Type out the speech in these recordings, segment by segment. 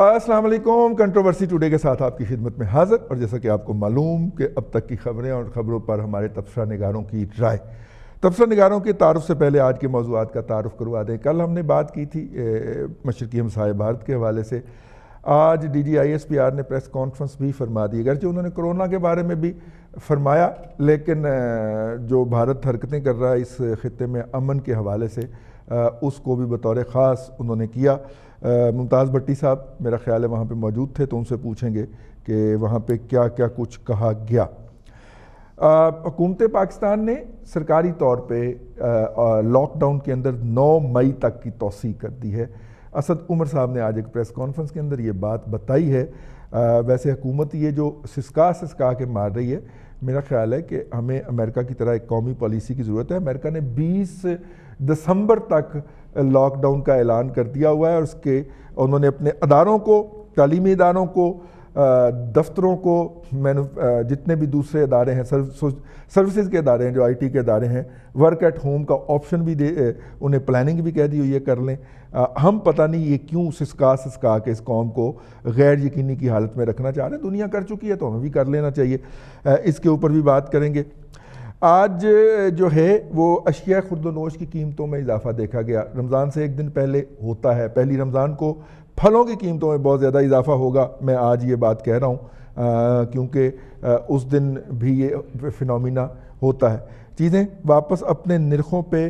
السلام علیکم. Controversy today کے ساتھ آپ کی خدمت میں حاضر. اور جیسا کہ آپ کو معلوم کہ اب تک کی خبریں اور خبروں پر ہمارے تبصرہ نگاروں کی رائے. تبصرہ نگاروں کے تعارف سے پہلے آج کے موضوعات کا تعارف کروا دیں. کل ہم نے بات کی تھی مشرقی ہمسائے بھارت کے حوالے سے. آج DGISPR نے پریس کانفرنس بھی فرما دی. اگرچہ انہوں نے کرونا کے بارے میں بھی فرمایا، لیکن جو بھارت حرکتیں کر رہا ہے اس خطے میں امن کے حوالے سے، اس کو بھی بطور خاص انہوں نے کیا. ممتاز بھٹی صاحب میرا خیال ہے وہاں پہ موجود تھے، تو ان سے پوچھیں گے کہ وہاں پہ کیا کیا کچھ کہا گیا. حکومت پاکستان نے سرکاری طور پہ لاک ڈاؤن کے اندر 9 مئی تک کی توسیع کر دی ہے. اسد عمر صاحب نے آج ایک پریس کانفرنس کے اندر یہ بات بتائی ہے. ویسے حکومت یہ جو سسکا کے مار رہی ہے، میرا خیال ہے کہ ہمیں امریکہ کی طرح ایک قومی پالیسی کی ضرورت ہے. امریکہ نے 20 دسمبر تک لاک ڈاؤن کا اعلان کر دیا ہوا ہے، اور اس کے انہوں نے اپنے اداروں کو، تعلیمی اداروں کو، دفتروں کو، جتنے بھی دوسرے ادارے ہیں، سروسز کے ادارے ہیں، جو IT کے ادارے ہیں، ورک ایٹ ہوم کا آپشن بھی انہیں پلاننگ بھی کہہ دی ہوئی ہے کر لیں. ہم پتہ نہیں یہ کیوں سسکا کے اس قوم کو غیر یقینی کی حالت میں رکھنا چاہ رہے ہیں. دنیا کر چکی ہے تو ہمیں بھی کر لینا چاہیے. اس کے اوپر بھی بات کریں گے. آج جو ہے وہ اشیاء خورد و نوش کی قیمتوں میں اضافہ دیکھا گیا. رمضان سے ایک دن پہلے ہوتا ہے. پہلی رمضان کو پھلوں کی قیمتوں میں بہت زیادہ اضافہ ہوگا. میں آج یہ بات کہہ رہا ہوں کیونکہ اس دن بھی یہ فینومینا ہوتا ہے. چیزیں واپس اپنے نرخوں پہ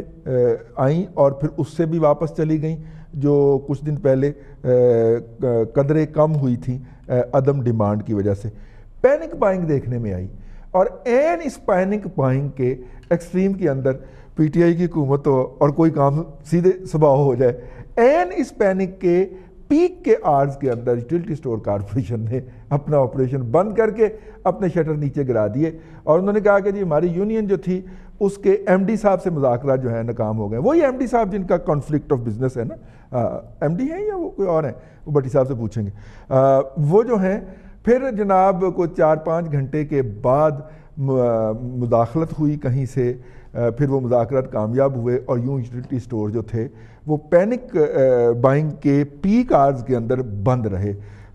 آئیں اور پھر اس سے بھی واپس چلی گئیں جو کچھ دن پہلے قدریں کم ہوئی تھیں عدم ڈیمانڈ کی وجہ سے. پینک بائنگ دیکھنے میں آئی، اور این اس پینک بائنگ کے ایکسٹریم کے اندر PTI کی حکومت ہو اور کوئی کام سیدھے صبح ہو جائے. این اس پینک کے پیک کے آرز کے اندر یوٹیلٹی اسٹور کارپوریشن نے اپنا آپریشن بند کر کے اپنے شٹر نیچے گرا دیے، اور انہوں نے کہا کہ جی ہماری یونین جو تھی اس کے MD صاحب سے مذاکرات جو ہیں ناکام ہو گئے. وہی MD صاحب جن کا کانفلکٹ آف بزنس ہے نا، MD ہیں یا وہ کوئی اور ہیں، وہ بھٹی صاحب سے پوچھیں گے. وہ جو ہیں پھر جناب کو 4-5 گھنٹے کے بعد مداخلت ہوئی کہیں سے، پھر وہ مذاکرات کامیاب ہوئے، اور یوں یوٹیلٹی اسٹور جو تھے وہ پینک بائنگ کے پیک آرز کے اندر بند رہے.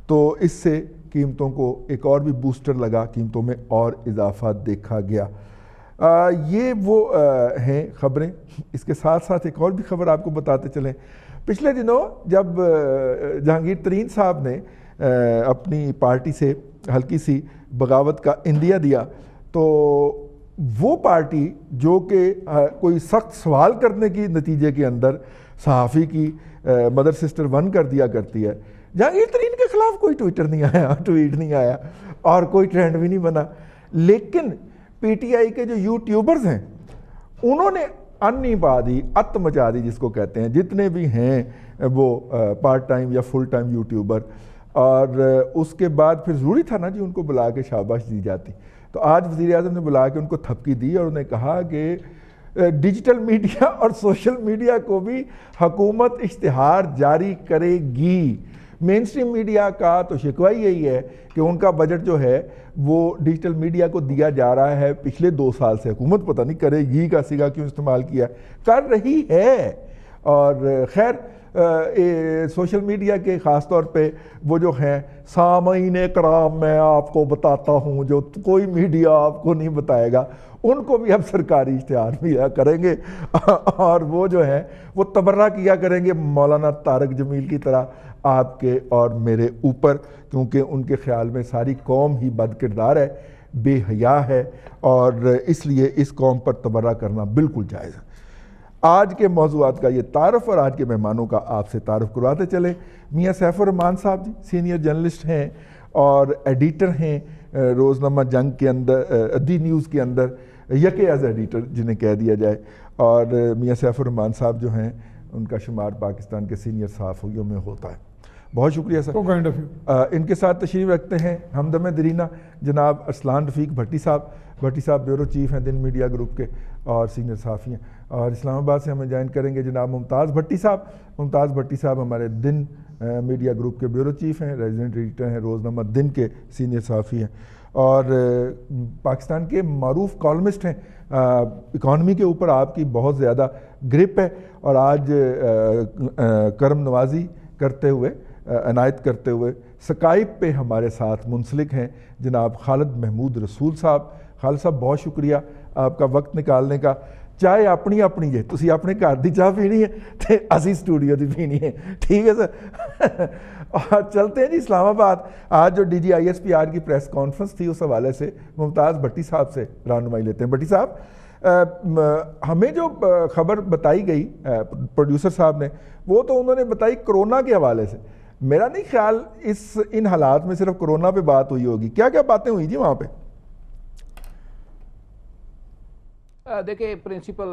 تو اس سے قیمتوں کو ایک اور بھی بوسٹر لگا، قیمتوں میں اور اضافہ دیکھا گیا. یہ وہ ہیں خبریں. اس کے ساتھ ساتھ ایک اور بھی خبر آپ کو بتاتے چلیں. پچھلے دنوں جب جہانگیر ترین صاحب نے اپنی پارٹی سے ہلکی سی بغاوت کا عندیہ دیا، تو وہ پارٹی جو کہ کوئی سخت سوال کرنے کی نتیجے کے اندر صحافی کی مدر سسٹر 1 کر دیا کرتی ہے، جہانگیر ترین کے خلاف کوئی ٹویٹ نہیں آیا اور کوئی ٹرینڈ بھی نہیں بنا. لیکن PTI کے جو یوٹیوبرز ہیں انہوں نے انی پا دی، ات مچا دی جس کو کہتے ہیں، جتنے بھی ہیں وہ پارٹ ٹائم یا فل ٹائم یوٹیوبر. اور اس کے بعد پھر ضروری تھا نا جی ان کو بلا کے شاباش دی جاتی. تو آج وزیر اعظم نے بلا کے ان کو تھپکی دی اور انہیں کہا کہ ڈیجیٹل میڈیا اور سوشل میڈیا کو بھی حکومت اشتہار جاری کرے گی. مین اسٹریم میڈیا کا تو شکوہ یہی ہے کہ ان کا بجٹ جو ہے وہ ڈیجیٹل میڈیا کو دیا جا رہا ہے پچھلے 2 سال سے. حکومت پتہ نہیں کرے گی کا سگا کیوں استعمال کیا، کر رہی ہے. اور خیر سوشل میڈیا کے خاص طور پہ وہ جو ہیں سامعین کرام، میں آپ کو بتاتا ہوں جو کوئی میڈیا آپ کو نہیں بتائے گا، ان کو بھی اب سرکاری اشتہار ملا کریں گے، اور وہ جو ہے وہ تبرہ کیا کریں گے مولانا طارق جمیل کی طرح آپ کے اور میرے اوپر، کیونکہ ان کے خیال میں ساری قوم ہی بد کردار ہے، بے حیا ہے، اور اس لیے اس قوم پر تبرہ کرنا بالکل جائز ہے. آج کے موضوعات کا یہ تعارف اور آج کے مہمانوں کا آپ سے تعارف کرواتے چلیں. میاں سیف الرحمان صاحب جی سینئر جرنلسٹ ہیں اور ایڈیٹر ہیں روزنامہ جنگ کے اندر، دی نیوز کے اندر یکے ایز ایڈیٹر جنہیں کہہ دیا جائے. اور میاں سیف الرحمان صاحب جو ہیں ان کا شمار پاکستان کے سینئر صحافیوں میں ہوتا ہے. بہت شکریہ سر. ان کے ساتھ تشریف رکھتے ہیں ہمدم درینا جناب ارسلان رفیق بھٹی صاحب. بھٹی صاحب بیورو چیف ہیں دن میڈیا گروپ کے اور سینئر صحافی ہیں. اور اسلام آباد سے ہمیں جوائن کریں گے جناب ممتاز بھٹی صاحب. ممتاز بھٹی صاحب ہمارے دن میڈیا گروپ کے بیورو چیف ہیں، ریزیڈنٹ ایڈیٹر ہیں، روزنامہ دن کے سینئر صحافی ہیں، اور پاکستان کے معروف کالمسٹ ہیں. اکانومی کے اوپر آپ کی بہت زیادہ گرپ ہے، اور آج کرم نوازی کرتے ہوئے عنایت کرتے ہوئے سکائپ پہ ہمارے ساتھ منسلک ہیں جناب خالد محمود رسول صاحب۔ خالد صاحب بہت شکریہ آپ کا وقت نکالنے کا۔ چائے اپنی اپنی ہے، تسی اپنے گھر دی چاہ پینی ہے تے اسی اسٹوڈیو دی پینی ہے، ٹھیک ہے سر؟ اور چلتے ہیں جی اسلام آباد۔ آج جو D G I S P R کی پریس کانفرنس تھی اس حوالے سے ممتاز بھٹی صاحب سے رہنمائی لیتے ہیں۔ بھٹی صاحب، ہمیں جو خبر بتائی گئی پروڈیوسر صاحب نے، وہ تو انہوں نے بتائی کرونا کے حوالے سے۔ میرا نہیں خیال ان حالات میں صرف کرونا پہ بات ہوئی ہوگی، کیا کیا باتیں ہوئی جی وہاں پہ؟ دیکھیں پرنسپل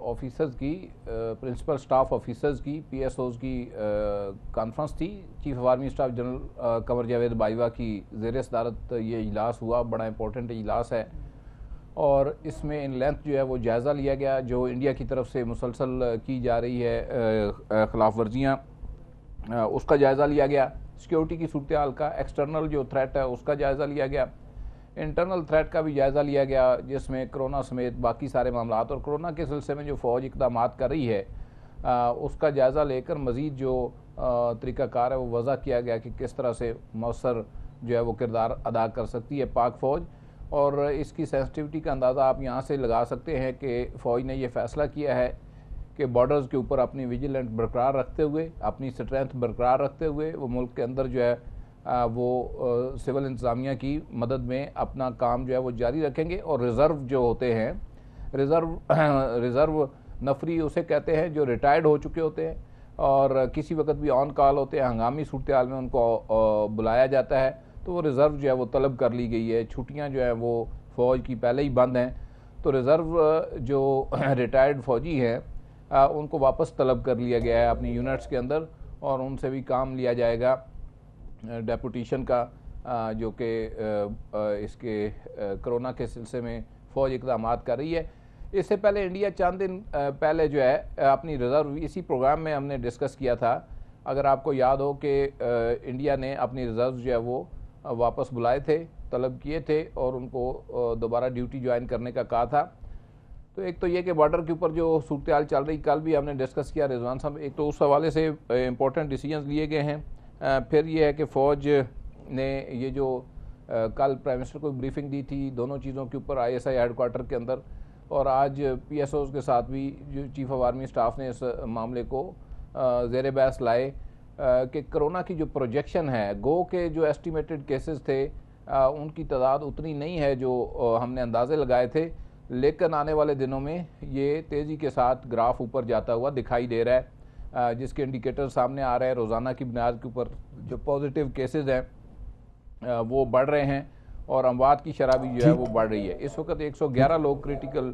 آفیسرز کی، پرنسپل سٹاف آفیسرز کی، پی ایس اوز کی کانفرنس تھی۔ Chief of army staff general Qamar Javed Bajwa کی زیر صدارت یہ اجلاس ہوا، بڑا امپورٹنٹ اجلاس ہے، اور اس میں ان لینتھ جو ہے وہ جائزہ لیا گیا جو انڈیا کی طرف سے مسلسل کی جا رہی ہے خلاف ورزیاں، اس کا جائزہ لیا گیا۔ سیکیورٹی کی صورتحال کا، ایکسٹرنل جو تھریٹ ہے اس کا جائزہ لیا گیا، انٹرنل تھریٹ کا بھی جائزہ لیا گیا، جس میں کرونا سمیت باقی سارے معاملات اور کرونا کے سلسلے میں جو فوج اقدامات کر رہی ہے اس کا جائزہ لے کر مزید جو طریقہ کار ہے وہ وضع کیا گیا کہ کس طرح سے مؤثر جو ہے وہ کردار ادا کر سکتی ہے پاک فوج۔ اور اس کی سینسٹیوٹی کا اندازہ آپ یہاں سے لگا سکتے ہیں کہ فوج نے یہ فیصلہ کیا ہے کہ بارڈرز کے اوپر اپنی ویجیلنٹ برقرار رکھتے ہوئے، اپنی اسٹرینتھ برقرار رکھتے ہوئے وہ ملک کے اندر جو ہے وہ سول انتظامیہ کی مدد میں اپنا کام جو ہے وہ جاری رکھیں گے، اور ریزرو جو ہوتے ہیں، ریزرو نفری اسے کہتے ہیں جو ریٹائرڈ ہو چکے ہوتے ہیں اور کسی وقت بھی آن کال ہوتے ہیں، ہنگامی صورتحال میں ان کو بلایا جاتا ہے، تو وہ ریزرو جو ہے وہ طلب کر لی گئی ہے۔ چھٹیاں جو ہیں وہ فوج کی پہلے ہی بند ہیں، تو ریزرو جو ریٹائرڈ فوجی ہیں ان کو واپس طلب کر لیا گیا ہے اپنی یونٹس کے اندر، اور ان سے بھی کام لیا جائے گا ڈیپوٹیشن کا، جو کہ اس کے کرونا کے سلسلے میں فوج اقدامات کر رہی ہے۔ اس سے پہلے انڈیا چند دن پہلے جو ہے اپنی ریزرو اسی پروگرام میں ہم نے ڈسکس کیا تھا، اگر آپ کو یاد ہو کہ انڈیا نے اپنی ریزرو جو ہے وہ واپس بلائے تھے، طلب کیے تھے اور ان کو دوبارہ ڈیوٹی جوائن کرنے کا کہا تھا۔ تو ایک تو یہ کہ بارڈر کے اوپر جو صورتحال چل رہی، کل بھی ہم نے ڈسکس کیا رضوان صاحب، ایک تو اس حوالے سے امپورٹنٹ ڈیسیجنز لیے گئے ہیں۔ پھر یہ ہے کہ فوج نے یہ جو کل پرائم منسٹر کو بریفنگ دی تھی دونوں چیزوں کے اوپر I S I had quarter کے اندر، اور آج پی ایس اوز کے ساتھ بھی جو چیف آف آرمی سٹاف نے اس معاملے کو زیر بحث لائے کہ کرونا کی جو پروجیکشن ہے، گو کے جو ایسٹیمیٹڈ کیسز تھے ان کی تعداد اتنی نہیں ہے جو ہم نے اندازے لگائے تھے، لیکن آنے والے دنوں میں یہ تیزی کے ساتھ گراف اوپر جاتا ہوا دکھائی دے رہا ہے، جس کے انڈیکیٹر سامنے آ رہے ہیں۔ روزانہ کی بنیاد کے اوپر جو پازیٹیو کیسز ہیں وہ بڑھ رہے ہیں، اور اموات کی شرح بھی جو ہے وہ بڑھ رہی ہے۔ اس وقت 111 لوگ کریٹیکل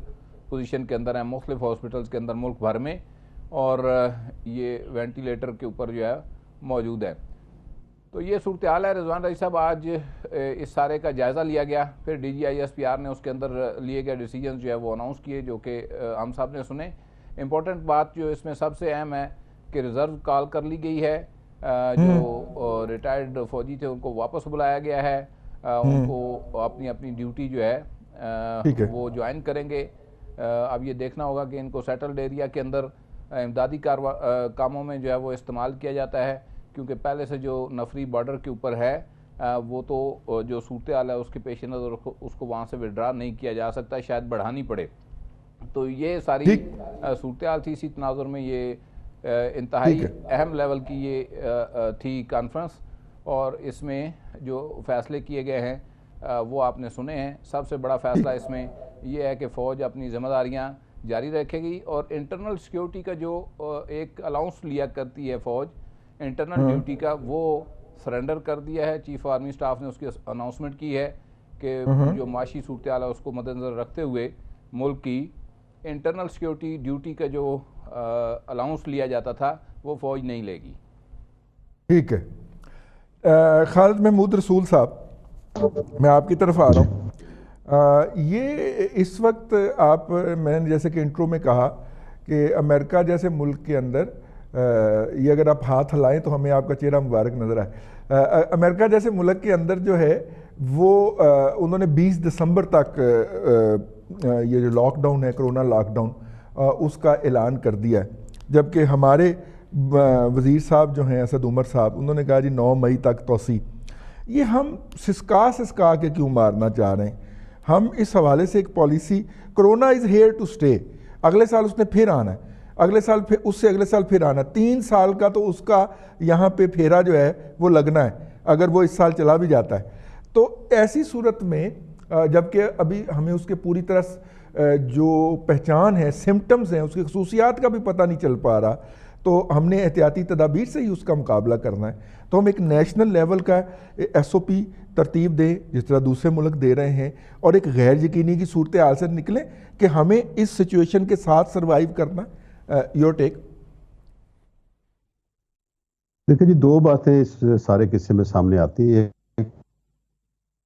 پوزیشن کے اندر ہیں مختلف ہاسپٹلز کے اندر ملک بھر میں، اور یہ وینٹیلیٹر کے اوپر جو ہے موجود ہے۔ تو یہ صورتحال ہے رضوان راضی صاحب۔ آج اس سارے کا جائزہ لیا گیا، پھر D G I S P R نے اس کے اندر لیے گئے ڈیسیجنز جو ہے وہ اناؤنس کیے، جو کہ ہم صاحب نے سنے۔ امپورٹنٹ بات جو اس میں سب سے اہم ہے کہ ریزرو کال کر لی گئی ہے، جو ریٹائرڈ فوجی تھے ان کو واپس بلایا گیا ہے، ان کو اپنی اپنی ڈیوٹی جو ہے وہ جوائن کریں گے۔ اب یہ دیکھنا ہوگا کہ ان کو سیٹلڈ ایریا کے اندر امدادی کاموں میں جو ہے وہ استعمال کیا جاتا ہے، کیونکہ پہلے سے جو نفری بارڈر کے اوپر ہے وہ تو جو صورتحال ہے اس کے پیش نظر اس کو وہاں سے وڈرا نہیں کیا جا سکتا، شاید بڑھانی پڑے۔ تو یہ ساری صورتحال تھی، اسی تناظر میں یہ انتہائی اہم لیول کی یہ تھی کانفرنس، اور اس میں جو فیصلے کیے گئے ہیں وہ آپ نے سنے ہیں۔ سب سے بڑا فیصلہ اس میں یہ ہے کہ فوج اپنی ذمہ داریاں جاری رکھے گی، اور انٹرنل سیکیورٹی کا جو ایک الاؤنس لیا کرتی ہے فوج انٹرنل ڈیوٹی کا، وہ سرنڈر کر دیا ہے۔ چیف آرمی سٹاف نے اس کی اناؤنسمنٹ کی ہے کہ جو معاشی صورتحال ہے اس کو مد نظر رکھتے ہوئے ملک کی انٹرنل سیکیورٹی ڈیوٹی کا جو الاؤنس لیا جاتا تھا وہ فوج نہیں لے گی۔ ٹھیک ہے خالد محمود رسول صاحب، میں آپ کی طرف آ رہا ہوں۔ یہ اس وقت آپ، میں نے جیسے کہ انٹرو میں کہا کہ امریکہ جیسے ملک کے اندر یہ اگر آپ ہاتھ ہلائیں تو ہمیں آپ کا چہرہ مبارک نظر آئے۔ امریکہ جیسے ملک کے اندر جو ہے وہ انہوں نے 20 دسمبر تک یہ جو لاک ڈاؤن ہے، کرونا لاک ڈاؤن، اس کا اعلان کر دیا ہے، جبکہ ہمارے وزیر صاحب جو ہیں اسد عمر صاحب، انہوں نے کہا جی 9 مئی تک توسیع، یہ ہم سسکا کے کیوں مارنا چاہ رہے ہیں؟ ہم اس حوالے سے ایک policy, corona is here to stay, اگلے سال اس نے پھر آنا ہے، اگلے سال پھر اس سے اگلے سال پھر آنا، 3 سال کا تو اس کا یہاں پہ پھیرا جو ہے وہ لگنا ہے اگر وہ اس سال چلا بھی جاتا ہے۔ تو ایسی صورت میں جبکہ ابھی ہمیں اس کے پوری طرح جو پہچان ہے، سمٹمز ہیں، اس کی خصوصیات کا بھی پتہ نہیں چل پا رہا، تو ہم نے احتیاطی تدابیر سے ہی اس کا مقابلہ کرنا ہے۔ تو ہم ایک نیشنل لیول کا ایس او پی ترتیب دیں جس طرح دوسرے ملک دے رہے ہیں، اور ایک غیر یقینی کی صورتحال سے نکلیں کہ ہمیں اس سچویشن کے ساتھ سروائیو کرنا۔ Your take. دیکھیں جی، 2 باتیں اس سارے قصے میں سامنے آتی ہیں۔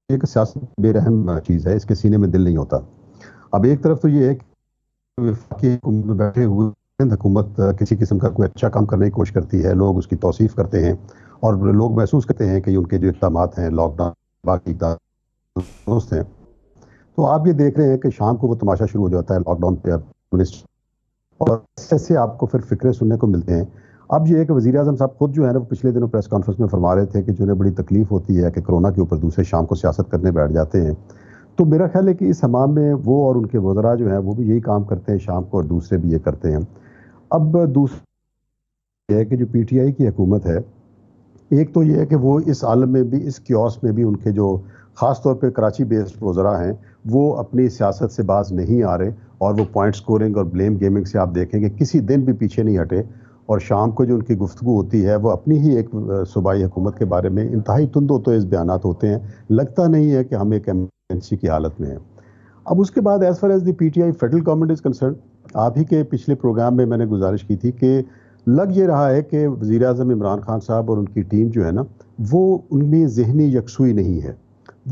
ایک سیاست بے رحم چیز ہے، اس کے سینے میں دل نہیں ہوتا۔ اب ایک طرف تو یہ ہے کہ وفاقی حکومت میں بیٹھے ہوئے حکومت کسی قسم کا کوئی اچھا کام کرنے کی کوشش کرتی ہے، لوگ اس کی توصیف کرتے ہیں اور لوگ محسوس کرتے ہیں کہ ان کے جو اقدامات ہیں، لاک ڈاؤن باقی اقدامات درست ہیں۔ تو آپ یہ دیکھ رہے ہیں کہ شام کو وہ تماشا شروع ہو جاتا ہے لاک ڈاؤن پہ، اور ایسے آپ کو پھر فکریں سننے کو ملتے ہیں۔ اب یہ ہے کہ وزیر اعظم صاحب خود جو ہے نا، وہ پچھلے دنوں پریس کانفرنس میں فرما رہے تھے کہ جو انہیں بڑی تکلیف ہوتی ہے کہ کرونا کے اوپر دوسرے شام کو سیاست کرنے بیٹھ جاتے ہیں۔ تو میرا خیال ہے کہ اس حمام میں وہ اور ان کے وزراء جو ہیں وہ بھی یہی کام کرتے ہیں شام کو، اور دوسرے بھی یہ کرتے ہیں۔ اب دوسرا یہ ہے کہ جو پی ٹی آئی کی حکومت ہے، ایک تو یہ ہے کہ وہ اس عالم میں بھی، اس کیوس میں بھی، ان کے جو خاص طور پہ کراچی بیسڈ وزراء ہیں وہ اپنی سیاست سے باز نہیں آ رہے، اور وہ پوائنٹ سکورنگ اور بلیم گیمنگ سے آپ دیکھیں کہ کسی دن بھی پیچھے نہیں ہٹے، اور شام کو جو ان کی گفتگو ہوتی ہے وہ اپنی ہی ایک صوبائی حکومت کے بارے میں انتہائی تند و تیز بیانات ہوتے ہیں۔ لگتا نہیں ہے کہ ہم ایک ایمرجنسی کی حالت میں ہیں۔ اب اس کے بعد as far as the P T I federal government is concern, آپ ہی کے پچھلے پروگرام میں نے گزارش کی تھی کہ لگ یہ رہا ہے کہ وزیر اعظم عمران خان صاحب اور ان کی ٹیم جو ہے نا، وہ ان میں ذہنی یکسوئی نہیں ہے۔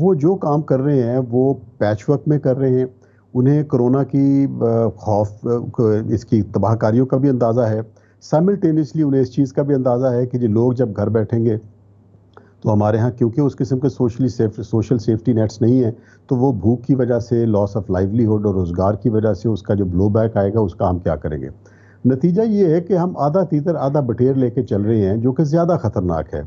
وہ جو کام کر رہے ہیں وہ پیچ ورک میں کر رہے ہیں۔ انہیں کرونا کی خوف، اس کی تباہ کاریوں کا بھی اندازہ ہے، سائملٹینیسلی انہیں اس چیز کا بھی اندازہ ہے کہ لوگ جب گھر بیٹھیں گے تو ہمارے ہاں کیونکہ اس قسم کے سوشل سیفٹی نیٹس نہیں ہیں، تو وہ بھوک کی وجہ سے، لاس آف لائیولیہڈ اور روزگار کی وجہ سے اس کا جو بلو بیک آئے گا، اس کا ہم کیا کریں گے؟ نتیجہ یہ ہے کہ ہم آدھا تیتر آدھا بٹیر لے کے چل رہے ہیں، جو کہ زیادہ خطرناک ہے۔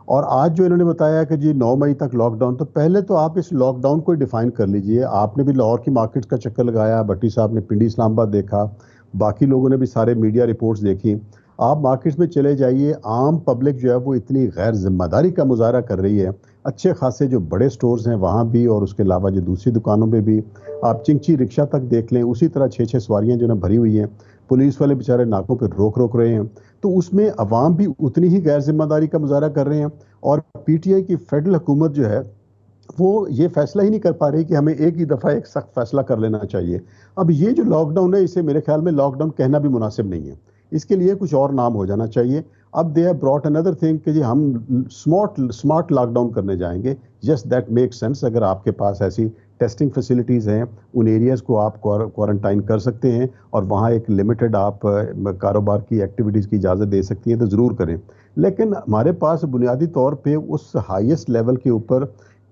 اور آج جو انہوں نے بتایا کہ جی 9 مئی تک لاک ڈاؤن، تو پہلے تو آپ اس لاک ڈاؤن کو ڈیفائن کر لیجئے۔ آپ نے بھی لاہور کی مارکیٹس کا چکر لگایا، بھٹی صاحب نے پنڈی اسلام آباد دیکھا، باقی لوگوں نے بھی سارے میڈیا رپورٹس دیکھی۔ آپ مارکیٹس میں چلے جائیے، عام پبلک جو ہے وہ اتنی غیر ذمہ داری کا مظاہرہ کر رہی ہے، اچھے خاصے جو بڑے سٹورز ہیں وہاں بھی، اور اس کے علاوہ جو دوسری دکانوں میں بھی، آپ چنگچی رکشہ تک دیکھ لیں، اسی طرح 6 سواریاں جو بھری ہوئی ہیں، پولیس والے بیچارے ناکوں پہ روک رہے ہیں۔ تو اس میں عوام بھی اتنی ہی غیر ذمہ داری کا مظاہرہ کر رہے ہیں، اور پی ٹی آئی کی فیڈرل حکومت جو ہے وہ یہ فیصلہ ہی نہیں کر پا رہی کہ ہمیں ایک ہی دفعہ ایک سخت فیصلہ کر لینا چاہیے۔ اب یہ جو لاک ڈاؤن ہے، اسے میرے خیال میں لاک ڈاؤن کہنا بھی مناسب نہیں ہے، اس کے لیے کچھ اور نام ہو جانا چاہیے۔ اب they have brought another thing کہ جی ہم سمارٹ لاک ڈاؤن کرنے جائیں گے۔ یس دیٹ میک سینس، اگر آپ کے پاس ایسی ٹیسٹنگ فیسلٹیز ہیں، ان ایریاز کو آپ کوارنٹائن کر سکتے ہیں، اور وہاں ایک لمیٹڈ آپ کاروبار کی ایکٹیویٹیز کی اجازت دے سکتی ہیں تو ضرور کریں۔ لیکن ہمارے پاس بنیادی طور پہ اس ہائیسٹ لیول کے اوپر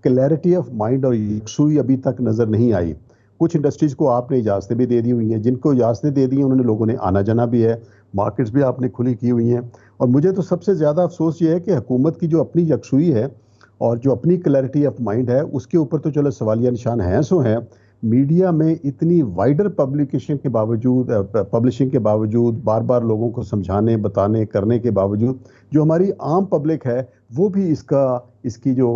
کلیئرٹی آف مائنڈ اور یکسوئی ابھی تک نظر نہیں آئی۔ کچھ انڈسٹریز کو آپ نے اجازتیں بھی دے دی ہوئی ہیں، جن کو اجازتیں دے دی ہیں انہوں نے لوگوں نے آنا جانا بھی ہے، مارکیٹس بھی آپ نے کھلی کی ہوئی ہیں۔ اور مجھے تو سب سے زیادہ افسوس یہ ہے کہ حکومت کی جو اپنی یکسوئی ہے اور جو اپنی کلیئرٹی آف مائنڈ ہے، اس کے اوپر تو چلو سوالیہ نشان ہیں سو ہیں، میڈیا میں اتنی وائڈر پبلشنگ کے باوجود بار بار لوگوں کو سمجھانے، بتانے، کرنے کے باوجود جو ہماری عام پبلک ہے وہ بھی اس کی جو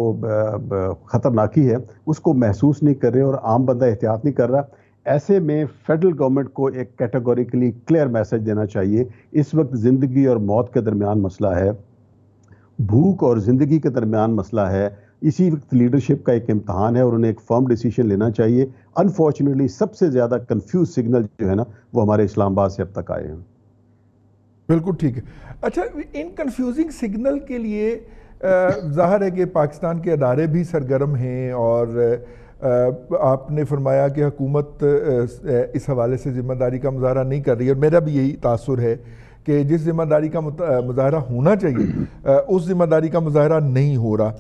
خطرناکی ہے اس کو محسوس نہیں کر رہے، اور عام بندہ احتیاط نہیں کر رہا۔ ایسے میں فیڈرل گورنمنٹ کو ایک کیٹیگوریکلی کلیئر میسج دینا چاہیے۔ اس وقت زندگی اور موت کے درمیان مسئلہ ہے، بھوک اور زندگی کے درمیان مسئلہ ہے، اسی وقت لیڈرشپ کا ایک امتحان ہے، اور انہیں ایک فرم ڈیسیشن لینا چاہیے۔ انفارچونیٹلی سب سے زیادہ کنفیوز سگنل جو ہے نا وہ ہمارے اسلام آباد سے اب تک آئے ہیں۔ بالکل ٹھیک ہے۔ اچھا، ان کنفیوزنگ سگنل کے لیے ظاہر ہے کہ پاکستان کے ادارے بھی سرگرم ہیں، اور آپ نے فرمایا کہ حکومت اس حوالے سے ذمہ داری کا مظاہرہ نہیں کر رہی، اور میرا بھی یہی تاثر ہے کہ جس ذمہ داری کا مظاہرہ ہونا چاہیے اس ذمہ داری کا مظاہرہ نہیں ہو رہا،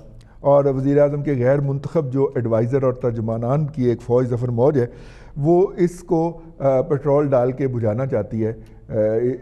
اور وزیر اعظم کے غیر منتخب جو ایڈوائزر اور ترجمانان کی ایک فوج ظفر موج ہے، وہ اس کو پیٹرول ڈال کے بجھانا چاہتی ہے۔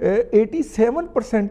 87%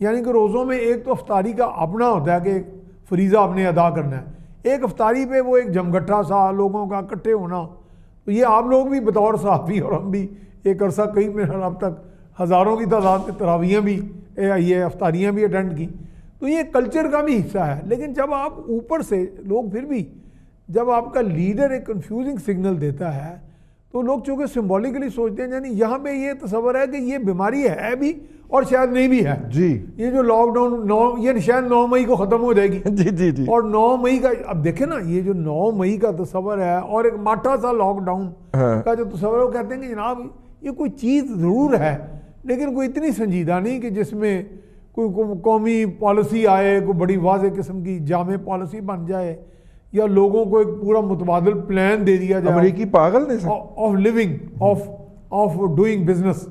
یعنی کہ روزوں میں ایک تو افطاری کا اپنا ہوتا ہے کہ ایک فریضہ آپ نے ادا کرنا ہے, ایک افطاری پہ وہ ایک جمگٹھا سا لوگوں کا اکٹھے ہونا. تو یہ آپ لوگ بھی بطور صحافی اور ہم بھی ایک عرصہ کئی میرا اب تک ہزاروں کی تعداد میں تراویحیں بھی یہ افطاریاں بھی اٹینڈ کی. تو یہ کلچر کا بھی حصہ ہے. لیکن جب آپ اوپر سے لوگ پھر بھی جب آپ کا لیڈر ایک کنفیوزنگ سگنل دیتا ہے تو لوگ چونکہ سمبولیکلی سوچتے ہیں, یعنی یہاں پہ یہ تصور ہے کہ یہ بیماری ہے بھی اور شاید نہیں بھی ہے. جی یہ جو لاک ڈاؤن یہ شاید 9 مئی کو ختم ہو جائے گی. جی جی جی. اور 9 مئی کا اب دیکھیں نا, یہ جو 9 مئی کا تصور ہے اور ایک ماٹھا سا لاک ڈاؤن کا جو تصور ہے, وہ کہتے ہیں کہ جناب یہ کوئی چیز ضرور ہے لیکن کوئی اتنی سنجیدہ نہیں کہ جس میں کوئی قومی پالیسی آئے, کوئی بڑی واضح قسم کی جامع پالیسی بن جائے یا لوگوں کو ایک پورا متبادل پلان دے دیا جائے امریکی پاگل نے of living of doing business.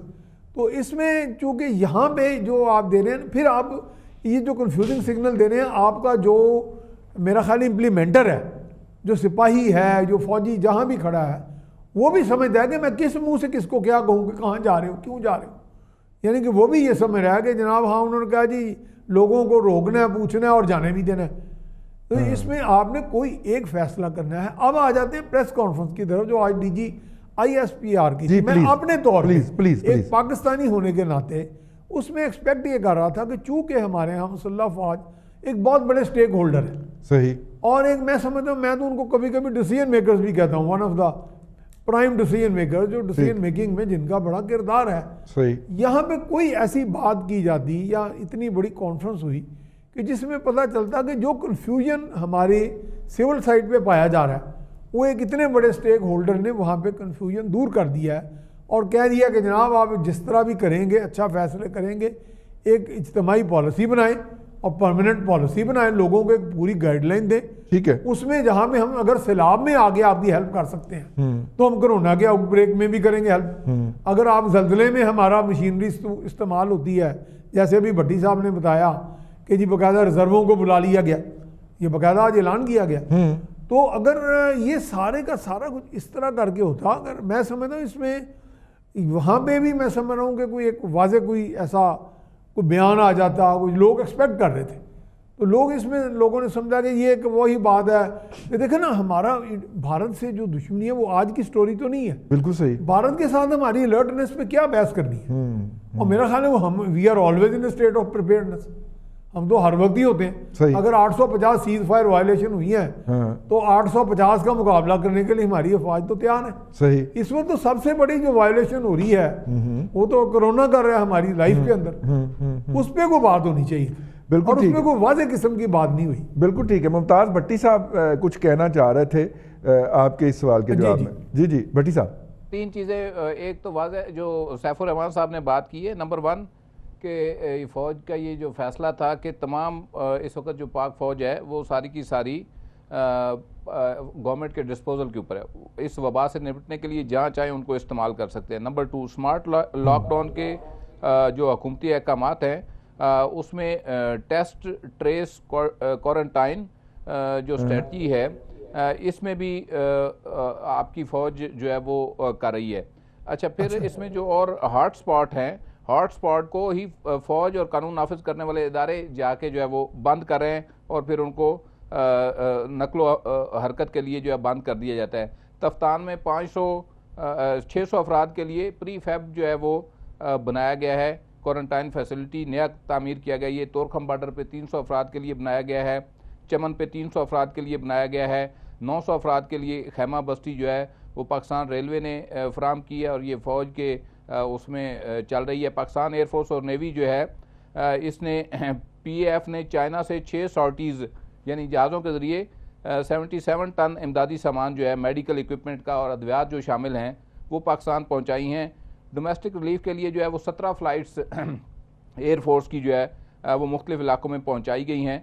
تو اس میں چونکہ یہاں پہ جو آپ دے رہے ہیں, پھر آپ یہ جو کنفیوزنگ سگنل دے رہے ہیں, آپ کا جو میرا خیال امپلیمنٹر ہے, جو سپاہی ہے, جو فوجی جہاں بھی کھڑا ہے, وہ بھی سمجھتا ہے کہ میں کس منہ سے کس کو کیا کہوں کہ کہاں جا رہے ہو, کیوں جا رہے ہو. یعنی کہ وہ بھی یہ سمجھ رہا ہے کہ جناب ہاں انہوں نے کہا جی لوگوں کو روکنا ہے, پوچھنا ہے اور جانے بھی دینا ہے. تو اس میں آپ نے کوئی ایک فیصلہ کرنا ہے. اب آ جاتے ہیں پریس کانفرنس کی طرف جو آج ڈی جی ISPR کی. میں اپنے طور پہ ایک پاکستانی ہونے کے ناطے اس میں ایکسپیکٹ یہ کر رہا تھا کہ چونکہ ہمارے یہاں مسلح فوج ایک بہت بڑے سٹیک ہولڈر ہے, صحیح, اور ایک میں سمجھتا ہوں, میں تو ان کو کبھی کبھی ڈیسیژن میکرز بھی کہتا ہوں, one of the prime decision maker, جو ڈیسیژن میکنگ میں جن کا بڑا کردار ہے. صحیح. یہاں پہ کوئی ایسی بات کی جاتی یا اتنی بڑی کانفرنس ہوئی کہ جس میں پتہ چلتا کہ جو کنفیوژن ہماری سول سائٹ پہ پایا جا رہا ہے وہ ایک اتنے بڑے سٹیک ہولڈر نے وہاں پہ کنفیوژن دور کر دیا ہے اور کہہ دیا کہ جناب آپ جس طرح بھی کریں گے, اچھا فیصلے کریں گے, ایک اجتماعی پالیسی بنائیں اور پرماننٹ پالیسی بنائیں, لوگوں کو ایک پوری گائیڈ لائن دیں. ٹھیک ہے. اس میں جہاں میں ہم اگر سیلاب میں آگے آپ کی ہیلپ کر سکتے ہیں تو ہم کرونا کے آؤٹ بریک میں بھی کریں گے ہیلپ. اگر آپ زلزلے میں ہمارا مشینری استعمال ہوتی ہے, جیسے ابھی بھٹی صاحب نے بتایا کہ جی باقاعدہ ریزرووں کو بلا لیا گیا, یہ باقاعدہ آج اعلان کیا گیا. تو اگر یہ سارے کا سارا کچھ اس طرح کر کے ہوتا, اگر میں سمجھتا ہوں اس میں وہاں پہ بھی میں سمجھ رہا ہوں کہ کوئی ایک واضح کوئی ایسا کوئی بیان آ جاتا, کچھ لوگ ایکسپیکٹ کر رہے تھے, تو لوگ اس میں لوگوں نے سمجھا کہ یہ ایک وہی بات ہے کہ دیکھیں نا ہمارا بھارت سے جو دشمنی ہے وہ آج کی سٹوری تو نہیں ہے. بالکل صحیح. بھارت کے ساتھ ہماری الرٹنس پہ کیا بحث کرنی ہے, اور میرا خیال ہے وہ ہم we are always in state of preparedness, ہم تو ہر وقت ہی ہوتے ہیں. اگر 850 سیز فائر وائلیشن ہوئی ہیں تو 850 کا مقابلہ کرنے کے لیے ہماری افواج تو تیار ہے. صحیح. اس وقت تو سب سے بڑی جو وائلیشن ہو رہی ہے وہ تو کرونا کر رہا ہے ہماری لائف کے اندر, اس پہ کوئی بات ہونی چاہیے. بالکل, اور اس میں کوئی واضح قسم کی بات نہیں ہوئی. بالکل ٹھیک ہے. ممتاز بھٹی صاحب کچھ کہنا چاہ رہے تھے آپ کے اس سوال کے جواب میں. جی جی بھٹی صاحب. 3 چیزیں. ایک تو واضح جو سیف الرحمان صاحب نے بات کی ہے, نمبر 1 کہ فوج کا یہ جو فیصلہ تھا کہ تمام اس وقت جو پاک فوج ہے وہ ساری کی ساری گورنمنٹ کے ڈسپوزل کے اوپر ہے, اس وبا سے نپٹنے کے لیے جہاں چاہیں ان کو استعمال کر سکتے ہیں. نمبر 2 اسمارٹ لاک ڈاؤن کے جو حکومتی احکامات ہیں اس میں ٹیسٹ ٹریس کوارنٹائن جو اسٹریٹجی ہے اس میں بھی آپ کی فوج جو ہے وہ کر رہی ہے. اچھا, پھر اس میں جو اور ہاٹ سپاٹ ہیں, ہاٹ سپاٹ کو ہی فوج اور قانون نافذ کرنے والے ادارے جا کے جو ہے وہ بند کر رہے ہیں اور پھر ان کو نقل و حرکت کے لیے جو ہے بند کر دیا جاتا ہے. تفتان میں 600 افراد کے لیے پری فیب جو ہے وہ بنایا گیا ہے, کوارنٹائن فیسلٹی نیا تعمیر کیا گیا. یہ تورخم بارڈر پہ 300 افراد کے لیے بنایا گیا ہے, چمن پہ 300 افراد کے لیے بنایا گیا ہے, 900 افراد کے لیے خیمہ بستی جو ہے وہ پاکستان ریلوے نے فراہم کی ہے اور یہ فوج کے اس میں چل رہی ہے. پاکستان ایئر فورس اور نیوی جو ہے اس نے PAF نے چائنا سے 6 سارٹیز یعنی جہازوں کے ذریعے 77 ٹن امدادی سامان جو ہے میڈیکل اکوپمنٹ کا اور ادویات جو شامل ہیں وہ پاکستان پہنچائی ہیں. ڈومیسٹک ریلیف کے لیے جو ہے وہ 17 فلائٹس ایئر فورس کی جو ہے وہ مختلف علاقوں میں پہنچائی گئی ہیں.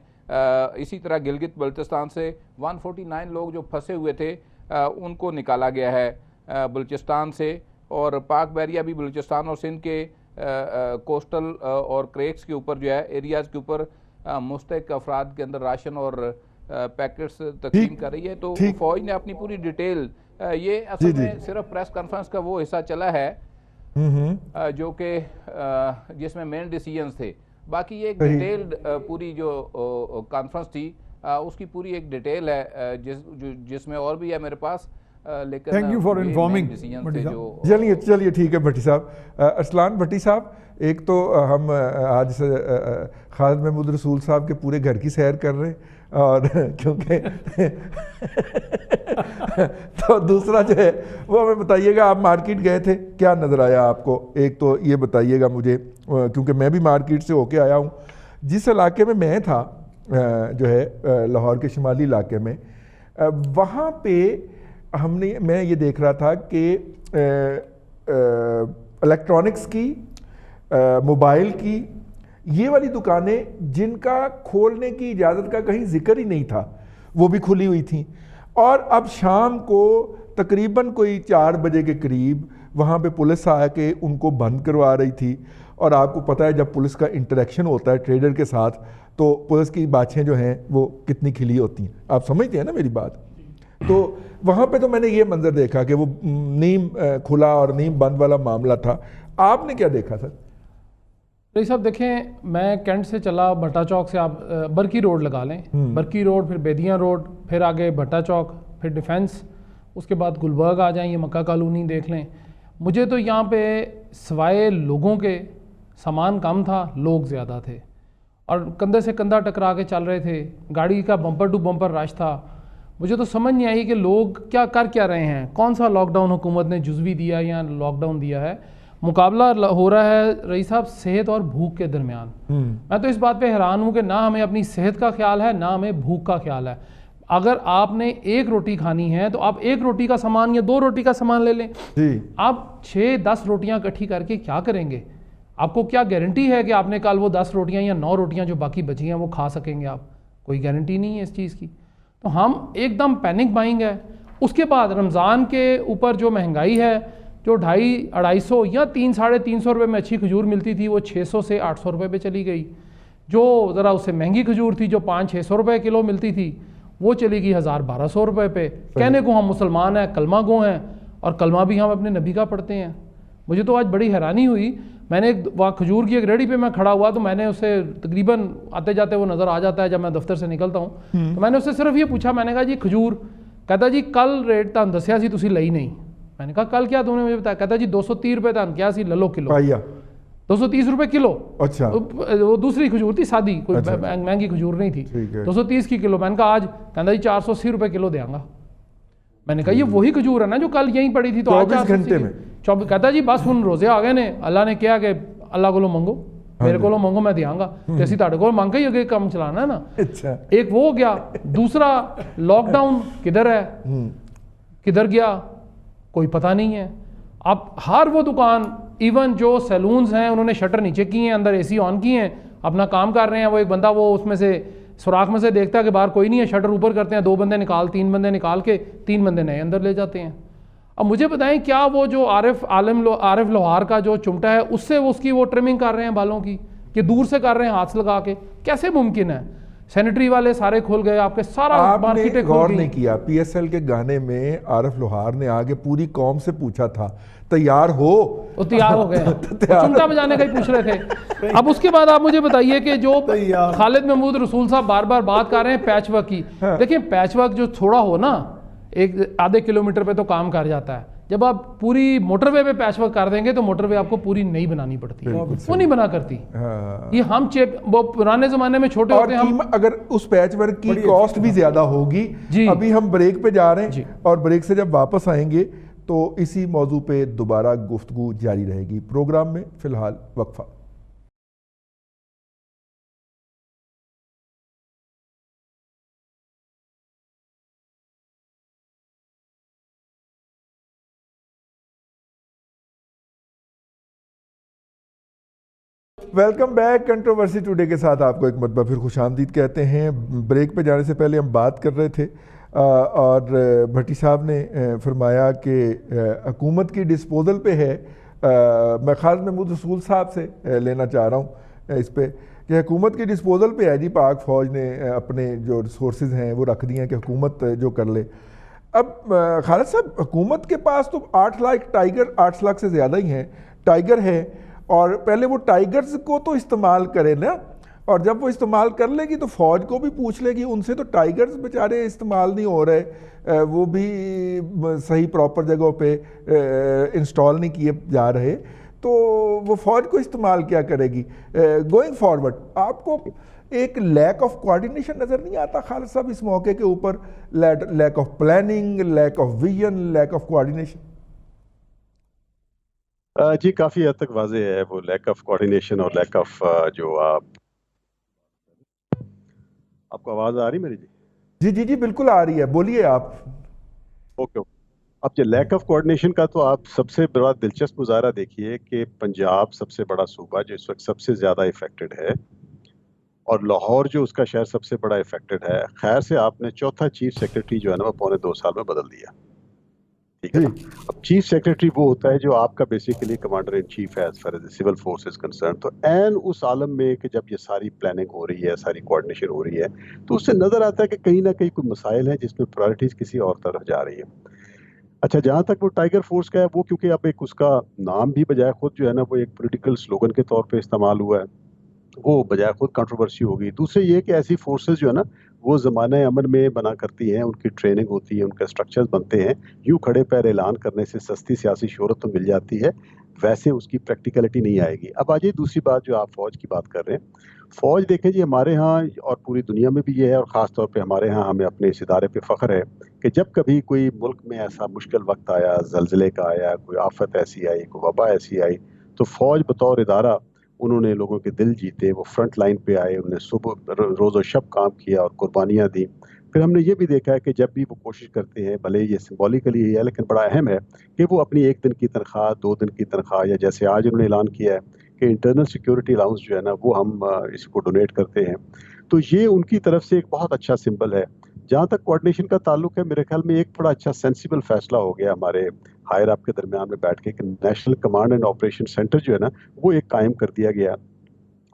اسی طرح گلگت بلتستان سے 149 لوگ جو پھنسے ہوئے تھے ان کو نکالا گیا ہے بلوچستان سے, اور پاک بحریہ بھی بلوچستان اور سندھ کے کوسٹل اور کریکس کے اوپر جو ہے ایریاز کے اوپر مستحق افراد کے اندر راشن اور پیکٹس تقسیم کر رہی ہے. تو فوج نے اپنی پوری ڈیٹیل, یہ اصل میں صرف پریس کانفرنس کا وہ حصہ چلا ہے جو کہ جس میں مین ڈیسیجنز تھے. باقی یہ ایک ڈیٹیلڈ پوری جو کانفرنس تھی اس کی پوری ایک ڈیٹیل ہے جس میں اور بھی ہے میرے پاس، لیکن تھینک یو فار انفارمنگ. چلیے ٹھیک ہے بھٹی صاحب. ارسلان بھٹی صاحب، ایک تو ہم آج سے خالد محمود رسول صاحب کے پورے گھر کی سیر کر رہے ہیں، اور کیونکہ تو دوسرا جو ہے وہ ہمیں بتائیے گا، آپ مارکیٹ گئے تھے، کیا نظر آیا آپ کو؟ ایک تو یہ بتائیے گا مجھے، کیونکہ میں بھی مارکیٹ سے ہو کے آیا ہوں. جس علاقے میں تھا جو ہے لاہور کے شمالی علاقے میں، وہاں پہ میں یہ دیکھ رہا تھا کہ الیکٹرانکس کی، موبائل کی، یہ والی دکانیں جن کا کھولنے کی اجازت کا کہیں ذکر ہی نہیں تھا، وہ بھی کھلی ہوئی تھیں. اور اب شام کو تقریباً کوئی 4 بجے کے قریب وہاں پہ پولیس آ کے ان کو بند کروا رہی تھی. اور آپ کو پتہ ہے جب پولیس کا انٹریکشن ہوتا ہے ٹریڈر کے ساتھ تو پولیس کی باتیں جو ہیں وہ کتنی کھلی ہوتی ہیں، آپ سمجھتے ہیں نا میری بات. تو وہاں پہ تو میں نے یہ منظر دیکھا کہ وہ نیم کھلا اور نیم بند والا معاملہ تھا. آپ نے کیا دیکھا سر؟ رئی صاحب دیکھیں، میں کینٹ سے چلا، بھٹا چوک سے آپ برکی روڈ لگا لیں، برکی روڈ، پھر بیدیاں روڈ، پھر آگے بھٹا چوک، پھر ڈیفینس، اس کے بعد گلبرگ آ جائیں، یہ مکہ کالونی دیکھ لیں. مجھے تو یہاں پہ سوائے لوگوں کے سامان کم تھا، لوگ زیادہ تھے اور کندھے سے کندھا ٹکرا کے چل رہے تھے. گاڑی کا بمپر ٹو بمپر رش تھا. مجھے تو سمجھ نہیں آئی کہ لوگ کیا رہے ہیں. کون سا لاک ڈاؤن حکومت نے جزوی دیا یا لاک ڈاؤن دیا ہے؟ مقابلہ ہو رہا ہے رئیس صاحب صحت اور بھوک کے درمیان. میں تو اس بات پہ حیران ہوں کہ نہ ہمیں اپنی صحت کا خیال ہے، نہ ہمیں بھوک کا خیال ہے. اگر آپ نے 1 روٹی کھانی ہے تو آپ 1 روٹی کا سامان یا 2 روٹی کا سامان لے لیں. آپ 6-10 روٹیاں اکٹھی کر کے کیا کریں گے؟ آپ کو کیا گارنٹی ہے کہ آپ نے کل وہ 10 روٹیاں یا 9 روٹیاں جو باقی بچی ہیں وہ کھا سکیں گے؟ آپ کوئی گارنٹی نہیں ہے اس چیز کی. تو ہم ایک دم پینک بائنگ ہے. اس کے بعد رمضان کے اوپر جو مہنگائی ہے، جو 250-250 یا 300-350 روپے میں اچھی کھجور ملتی تھی وہ 600 سے 800 روپے پہ چلی گئی. جو ذرا اس سے مہنگی کھجور تھی جو 500-600 روپے کلو ملتی تھی وہ چلی گئی 1000-1200 روپے پہ. کہنے کو ہم مسلمان ہیں، کلمہ گو ہیں، اور کلمہ بھی ہم اپنے نبی کا پڑھتے ہیں. مجھے تو آج بڑی حیرانی ہوئی. میں نے وہاں کھجور کی ایک ریڑھی پہ میں کھڑا ہوا تو میں نے اسے تقریباً آتے جاتے وہ نظر آ جاتا ہے جب میں دفتر سے نکلتا ہوں، تو میں نے اس سے صرف یہ پوچھا، میں نے کہا جی کھجور؟ کہتا جی کل ریٹ تھا دسیا سی تسی لئی نہیں. میں نے کہا کل کیا تم نے مجھے بتایا؟ کہتا جی 230 روپے تھا کیا سی للو کلو. 230 روپے کلو. اچھا. وہ دوسری کھجور تھی سادی، کوئی مہنگی کھجور نہیں تھی. 230 کی کلو. میں نے کہا آج؟ کہتا جی 480 روپے کلو دیا گا. میں نے کہا یہ وہی کھجور ہے نا جو کل یہیں پڑی تھی. تو آج 24 گھنٹے میں. کہتا جی بس ہن روزے آ گئے نے، اللہ نے کیا کہ اللہ کو منگو، میرے کو منگو میں دیاں گا. تو اسی تاڑے کو مانگ کے ہی کام چلانا ہے نا. ایک وہ ہو گیا. دوسرا لاک ڈاؤن کدھر ہے، کدھر گیا، کوئی پتہ نہیں ہے. اب ہر وہ دکان، ایون جو سیلونز ہیں انہوں نے شٹر نیچے کی ہیں، اندر اے سی آن کی ہیں، اپنا کام کر رہے ہیں. وہ ایک بندہ وہ اس میں سے سوراخ میں سے دیکھتا ہے کہ باہر کوئی نہیں ہے، شٹر اوپر کرتے ہیں، 2 بندے نکال 3 بندے نکال کے 3 بندے نئے اندر لے جاتے ہیں. اب مجھے بتائیں کیا وہ جو عارف لوہار کا جو چمٹا ہے اس سے اس کی وہ ٹرمنگ کر رہے ہیں بالوں کی، کہ دور سے کر رہے ہیں ہاتھ لگا کے؟ کیسے ممکن ہے؟ سینیٹری والے سارے کھل گئے آپ کے، سارا مارکیٹیں کھل گئی. غور نہیں کیا پی ایس ایل کے گانے میں عارف لوہار نے آگے پوری قوم سے پوچھا تھا تیار ہو؟ وہ تیار ہو گئے، چمٹا بجانے کا ہی پوچھ رہے تھے. اب اس کے بعد آپ مجھے بتائیے کہ جو خالد محمود رسول صاحب بار بار بات کر رہے ہیں پیچ ورک کی. دیکھیں پیچ ورک جو تھوڑا ہو نا، 1-آدھے کلومیٹر پہ تو کام کر جاتا ہے. جب آپ پوری موٹر وے پہ پیچ ورک کر دیں گے تو موٹر وے آپ کو پوری نہیں بنانی پڑتی، وہ نہیں بنا کرتی. یہ ہم وہ پرانے زمانے میں چھوٹے ہوتے ہیں. اگر اس پیچ ورک کی کاسٹ بھی زیادہ ہوگی. ابھی ہم بریک پہ جا رہے ہیں اور بریک سے جب واپس آئیں گے تو اسی موضوع پہ دوبارہ گفتگو جاری رہے گی. پروگرام میں فی الحال وقفہ. Welcome back. کنٹروورسی ٹوڈے کے ساتھ آپ کو ایک مرتبہ پھر خوش آمدید کہتے ہیں. بریک پہ جانے سے پہلے ہم بات کر رہے تھے اور بھٹی صاحب نے فرمایا کہ حکومت کی ڈسپوزل پہ ہے. میں خالد محمود رسول صاحب سے لینا چاہ رہا ہوں اس پہ کہ حکومت کی ڈسپوزل پہ ہے جی. پاک فوج نے اپنے جو ریسورسز ہیں وہ رکھ دی ہیں کہ حکومت جو کر لے. اب خالد صاحب حکومت کے پاس تو 8 لاکھ ٹائیگر، 8 لاکھ سے زیادہ ہی ہیں ٹائیگر ہے، اور پہلے وہ ٹائیگرز کو تو استعمال کرے نا، اور جب وہ استعمال کر لے گی تو فوج کو بھی پوچھ لے گی، ان سے تو ٹائیگرز بیچارے استعمال نہیں ہو رہے، وہ بھی صحیح پراپر جگہوں پہ انسٹال نہیں کیے جا رہے، تو وہ فوج کو استعمال کیا کرے گی؟ گوئنگ فارورڈ آپ کو ایک لیک آف کوارڈینیشن نظر نہیں آتا خالد صاحب اس موقع کے اوپر؟ Lack of planning, lack of vision, lack of coordination. جی کافی حد تک واضح ہے وہ لیک آف کوارڈینیشن اور لیک آف جو آپ کو آواز آ رہی میری؟ جی جی جی بالکل آ رہی ہے، بولیے آپ. اوکے. اب جو لیک آف کوارڈینیشن کا تو آپ سب سے بڑا دلچسپ مظاہرہ دیکھیے کہ پنجاب سب سے بڑا صوبہ جو اس وقت سب سے زیادہ افیکٹڈ ہے، اور لاہور جو اس کا شہر سب سے بڑا افیکٹڈ ہے. خیر سے آپ نے چوتھا چیف سیکرٹری جو ہے نا وہ 1.25 سال میں بدل دیا. ٹھیک ہے نا. اب چیف سیکرٹری وہ ہوتا ہے جو آپ کا بیسیکلی کمانڈر ان چیف ہے as far as civil force is concern. تو این اس عالم میں کہ جب یہ ساری پلاننگ ہو رہی ہے، ساری کوارڈینیشن ہو رہی ہے، تو اس سے نظر آتا ہے کہ کہیں نہ کہیں کوئی مسائل ہیں جس میں پرائرٹیز کسی اور طرف جا رہی ہے. اچھا جہاں تک وہ ٹائیگر فورس کا ہے، وہ کیونکہ اب ایک اس کا نام بھی بجائے خود جو ہے نا وہ ایک پولیٹیکل سلوگن کے طور پہ استعمال ہوا ہے، وہ بجائے خود کنٹروورسی ہوگی. دوسرے یہ کہ ایسی فورسز جو ہے نا وہ زمانہ امن میں بنا کرتی ہیں، ان کی ٹریننگ ہوتی ہے، ان کے اسٹرکچرز بنتے ہیں. یوں کھڑے پیر اعلان کرنے سے سستی سیاسی شہرت تو مل جاتی ہے، ویسے اس کی پریکٹیکلٹی نہیں آئے گی. اب آ جائیے دوسری بات جو آپ فوج کی بات کر رہے ہیں. فوج دیکھیں جی ہمارے ہاں اور پوری دنیا میں بھی یہ ہے، اور خاص طور پہ ہمارے ہاں ہمیں اپنے اس ادارے پہ فخر ہے کہ جب کبھی کوئی ملک میں ایسا مشکل وقت آیا، زلزلے کا آیا، کوئی آفت ایسی آئی، کوئی وبا ایسی آئی، تو فوج بطور ادارہ انہوں نے لوگوں کے دل جیتے. وہ فرنٹ لائن پہ آئے، انہوں نے صبح روز و شب کام کیا اور قربانیاں دی. پھر ہم نے یہ بھی دیکھا ہے کہ جب بھی وہ کوشش کرتے ہیں، بھلے یہ سمبولیکلی ہے لیکن بڑا اہم ہے، کہ وہ اپنی 1 دن کی تنخواہ، 2 دن کی تنخواہ، یا جیسے آج انہوں نے اعلان کیا ہے کہ انٹرنل سیکیورٹی الاؤنس جو ہے نا وہ ہم اس کو ڈونیٹ کرتے ہیں. تو یہ ان کی طرف سے ایک بہت اچھا سمبل ہے. جہاں تک کوارڈینیشن کا تعلق ہے، میرے خیال میں ایک بڑا اچھا سینسیبل فیصلہ ہو گیا ہمارے ہائر اپ کے درمیان میں بیٹھ کے کہ national command and operation centre جو ہے نا وہ ایک قائم کر دیا گیا.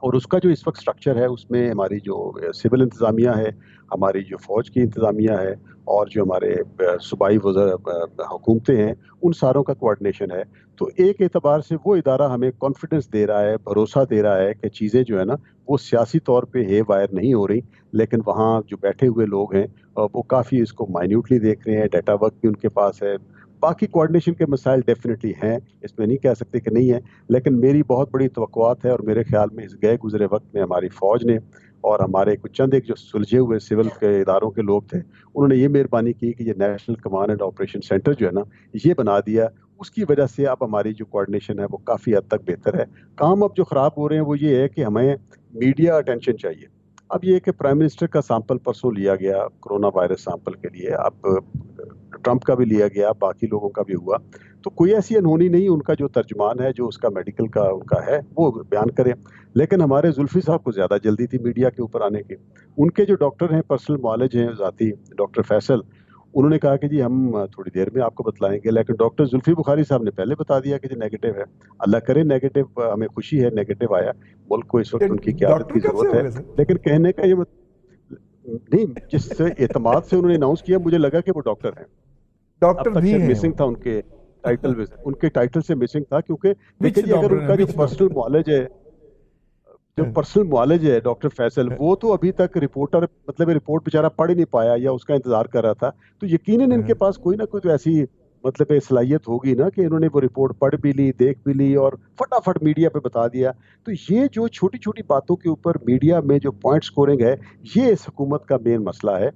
اور اس کا جو اس وقت سٹرکچر ہے اس میں ہماری جو سول انتظامیہ ہے، ہماری جو فوج کی انتظامیہ ہے، اور جو ہمارے صوبائی حکومتیں ہیں، ان ساروں کا کوارڈینیشن ہے. تو ایک اعتبار سے وہ ادارہ ہمیں کانفیڈنس دے رہا ہے، بھروسہ دے رہا ہے کہ چیزیں جو ہے نا وہ سیاسی طور پہ ہے وائر نہیں ہو رہی، لیکن وہاں جو بیٹھے ہوئے لوگ ہیں وہ کافی اس کو مائنیوٹلی دیکھ رہے ہیں. ڈیٹا ورک بھی ان کے پاس ہے. باقی کوارڈینیشن کے مسائل ڈیفینیٹلی ہیں، اس میں نہیں کہہ سکتے کہ نہیں ہے، لیکن میری بہت بڑی توقعات ہے، اور میرے خیال میں اس گئے گزرے وقت میں ہماری فوج نے اور ہمارے کچھ چند ایک جو سلجھے ہوئے سول کے اداروں کے لوگ تھے، انہوں نے یہ مہربانی کی کہ یہ national command and operation centre جو ہے نا یہ بنا دیا. اس کی وجہ سے اب ہماری جو کوارڈینیشن ہے وہ کافی حد تک بہتر ہے. کام اب جو خراب ہو رہے ہیں وہ یہ ہے کہ ہمیں میڈیا اٹینشن چاہیے. اب یہ کہ پرائم منسٹر کا سیمپل پرسوں لیا گیا کرونا وائرس سیمپل کے لیے، اب ٹرمپ کا بھی لیا گیا، باقی لوگوں کا بھی ہوا، تو کوئی ایسی انہونی نہیں، ان کا جو ترجمان ہے، جو اس کا میڈیکل کا ان کا ہے وہ بیان کرے. لیکن ہمارے زلفی صاحب کو زیادہ جلدی تھی میڈیا کے اوپر آنے کی. ان کے جو ڈاکٹر ہیں، پرسنل معالج ہیں ذاتی، ڈاکٹر فیصل، انہوں نے کہا کہ جی ہم تھوڑی دیر میں آپ کو بتلائیں گے. لیکن ڈاکٹر زلفی بخاری صاحب نے پہلے بتا دیا کہ جی نیگیٹو ہے. اللہ کرے نیگیٹو، ہمیں خوشی ہے نیگیٹو آیا. ملک کو اس وقت ان کی قیادت کی ضرورت ہے. لیکن کہنے کا یہ نہیں، جس اعتماد سے انہوں نے اناؤنس کیا مجھے لگا کہ وہ ڈاکٹر ہیں. ڈاکٹر بھی ہیں، مسنگ تھا ان کے ٹائٹل، ان کے ٹائٹل سے مسنگ تھا. کیونکہ دیکھیں جی اگر ان کا جو پرسنل معالج ہے، جو پرسنل معالج ہے ڈاکٹر فیصل، وہ تو ابھی تک رپورٹر مطلب رپورٹ بیچارہ پڑھ ہی نہیں پایا یا اس کا انتظار کر رہا تھا، تو یقیناً ان کے پاس کوئی نہ کوئی تو ایسی مطلب صلاحیت ہوگی نا کہ انہوں نے وہ رپورٹ پڑھ بھی لی، دیکھ بھی لی اور فٹافٹ میڈیا پہ بتا دیا. تو یہ جو چھوٹی چھوٹی باتوں کے اوپر میڈیا میں جو پوائنٹ سکورنگ ہے، یہ اس حکومت کا مین مسئلہ ہے.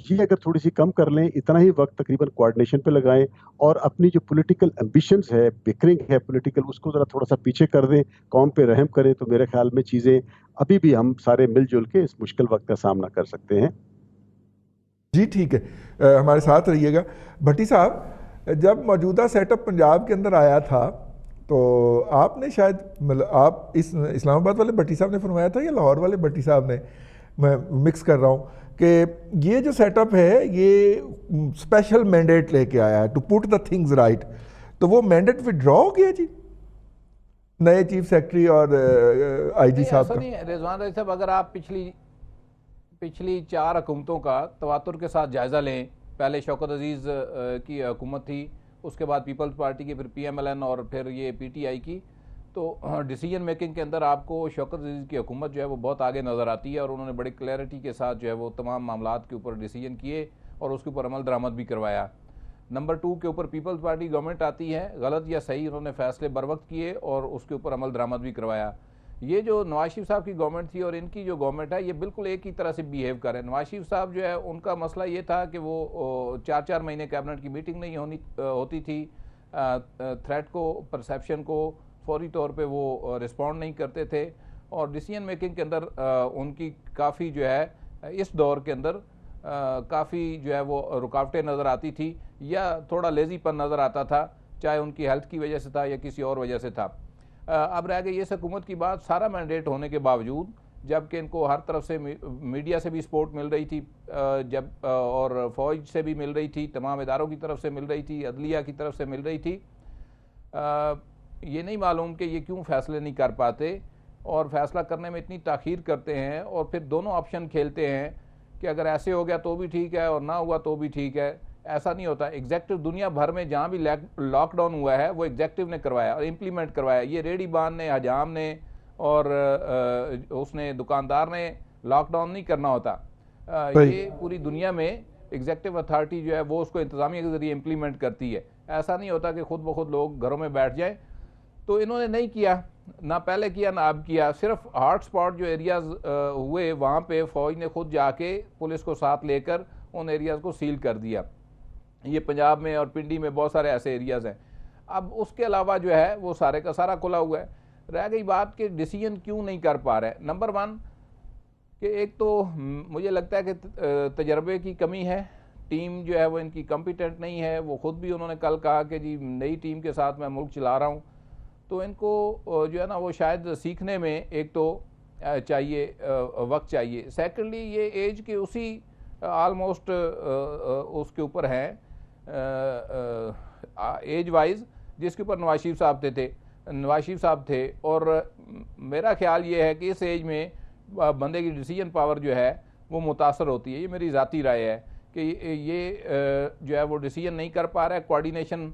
یہ اگر تھوڑی سی کم کر لیں، اتنا ہی وقت تقریباً کوارڈینیشن پہ لگائیں، اور اپنی جو پولیٹیکل ایمبیشنز ہے، بکرنگ ہے پولیٹیکل، اس کو ذرا تھوڑا سا پیچھے کر دیں، قوم پہ رحم کریں، تو میرے خیال میں چیزیں ابھی بھی ہم سارے مل جل کے اس مشکل وقت کا سامنا کر سکتے ہیں. جی ٹھیک ہے، ہمارے ساتھ رہیے گا. بھٹی صاحب، جب موجودہ سیٹ اپ پنجاب کے اندر آیا تھا تو آپ نے شاید مطلب آپ اس اسلام آباد والے بھٹی صاحب نے فرمایا تھا یا لاہور والے بھٹی صاحب نے، میں مکس کر رہا ہوں، کہ یہ جو سیٹ اپ ہے یہ اسپیشل مینڈیٹ لے کے آیا ہے to put the things right, تو وہ مینڈیٹ وڈرا ہو گیا جی نئے چیف سیکرٹری اور آئی جی صاحب کا؟ نہیں رضوان راضی صاحب، اگر آپ پچھلی 4 حکومتوں کا تواتر کے ساتھ جائزہ لیں، پہلے شوکت عزیز کی حکومت تھی، اس کے بعد پیپلز پارٹی کی، پھر پی ایم ایل این اور پھر یہ پی ٹی آئی کی، تو ڈیسیجن میکنگ کے اندر آپ کو شوکت عزیز کی حکومت جو ہے وہ بہت آگے نظر آتی ہے، اور انہوں نے بڑی کلیئرٹی کے ساتھ جو ہے وہ تمام معاملات کے اوپر ڈیسیجن کیے اور اس کے اوپر عمل درآمد بھی کروایا۔ نمبر 2 کے اوپر پیپلز پارٹی گورنمنٹ آتی ہے، غلط یا صحیح انہوں نے فیصلے بر وقت کیے اور اس کے اوپر عمل درآمد بھی کروایا۔ یہ جو نواز شریف صاحب کی گورنمنٹ تھی اور ان کی جو گورنمنٹ ہے، یہ بالکل ایک ہی طرح سے بیہیو کر رہے ہیں۔ نواز شریف صاحب جو ہے ان کا مسئلہ یہ تھا کہ وہ 4 مہینے کیبنٹ کی میٹنگ نہیں ہوتی تھی، تھریٹ کو، پرسیپشن کو فوری طور پہ وہ رسپونڈ نہیں کرتے تھے، اور ڈیسیجن میکنگ کے اندر ان کی کافی جو ہے اس دور کے اندر کافی جو ہے وہ رکاوٹیں نظر آتی تھی، یا تھوڑا لیزی پن نظر آتا تھا، چاہے ان کی ہیلتھ کی وجہ سے تھا یا کسی اور وجہ سے تھا۔ اب رہ گئی اس حکومت کی بات، سارا مینڈیٹ ہونے کے باوجود، جبکہ ان کو ہر طرف سے میڈیا سے بھی سپورٹ مل رہی تھی، اور فوج سے بھی مل رہی تھی، تمام اداروں کی طرف سے مل رہی تھی، عدلیہ کی طرف سے مل رہی تھی، یہ نہیں معلوم کہ یہ کیوں فیصلے نہیں کر پاتے اور فیصلہ کرنے میں اتنی تاخیر کرتے ہیں، اور پھر دونوں آپشن کھیلتے ہیں کہ اگر ایسے ہو گیا تو بھی ٹھیک ہے اور نہ ہوا تو بھی ٹھیک ہے۔ ایسا نہیں ہوتا۔ ایگزیکٹو دنیا بھر میں جہاں بھی لاک ڈاؤن ہوا ہے وہ ایگزیکٹو نے کروایا اور امپلیمنٹ کروایا۔ یہ ریڈی بان نے، حجام نے اور اس نے، دکاندار نے لاک ڈاؤن نہیں کرنا ہوتا۔ یہ پوری دنیا میں ایگزیکٹو اتھارٹی جو ہے وہ اس کو انتظامیہ کے ذریعے امپلیمنٹ کرتی ہے۔ ایسا نہیں ہوتا کہ خود بخود لوگ گھروں میں بیٹھ جائیں۔ تو انہوں نے نہیں کیا، نہ پہلے کیا نہ اب کیا۔ صرف ہاٹ سپاٹ جو ایریاز ہوئے وہاں پہ فوج نے خود جا کے پولیس کو ساتھ لے کر ان ایریاز کو سیل کر دیا۔ یہ پنجاب میں اور پنڈی میں بہت سارے ایسے ایریاز ہیں۔ اب اس کے علاوہ جو ہے وہ سارے کا سارا کھلا ہوا ہے۔ رہ گئی بات کہ ڈیسیجن کیوں نہیں کر پا رہے۔ نمبر 1 کہ ایک تو مجھے لگتا ہے کہ تجربے کی کمی ہے، ٹیم جو ہے وہ ان کی کمپیٹنٹ نہیں ہے۔ وہ خود بھی انہوں نے کل کہا کہ جی نئی ٹیم کے ساتھ میں ملک چلا رہا ہوں، تو ان کو جو ہے نا وہ شاید سیکھنے میں ایک تو چاہیے، وقت چاہیے۔ سیکنڈلی یہ ایج کے اسی آلموسٹ اس کے اوپر ہیں ایج وائز جس کے اوپر نواز شریف صاحب تھے، اور میرا خیال یہ ہے کہ اس ایج میں بندے کی ڈیسیجن پاور جو ہے وہ متاثر ہوتی ہے۔ یہ میری ذاتی رائے ہے کہ یہ جو ہے وہ ڈیسیجن نہیں کر پا رہا ہے۔ کوارڈینیشن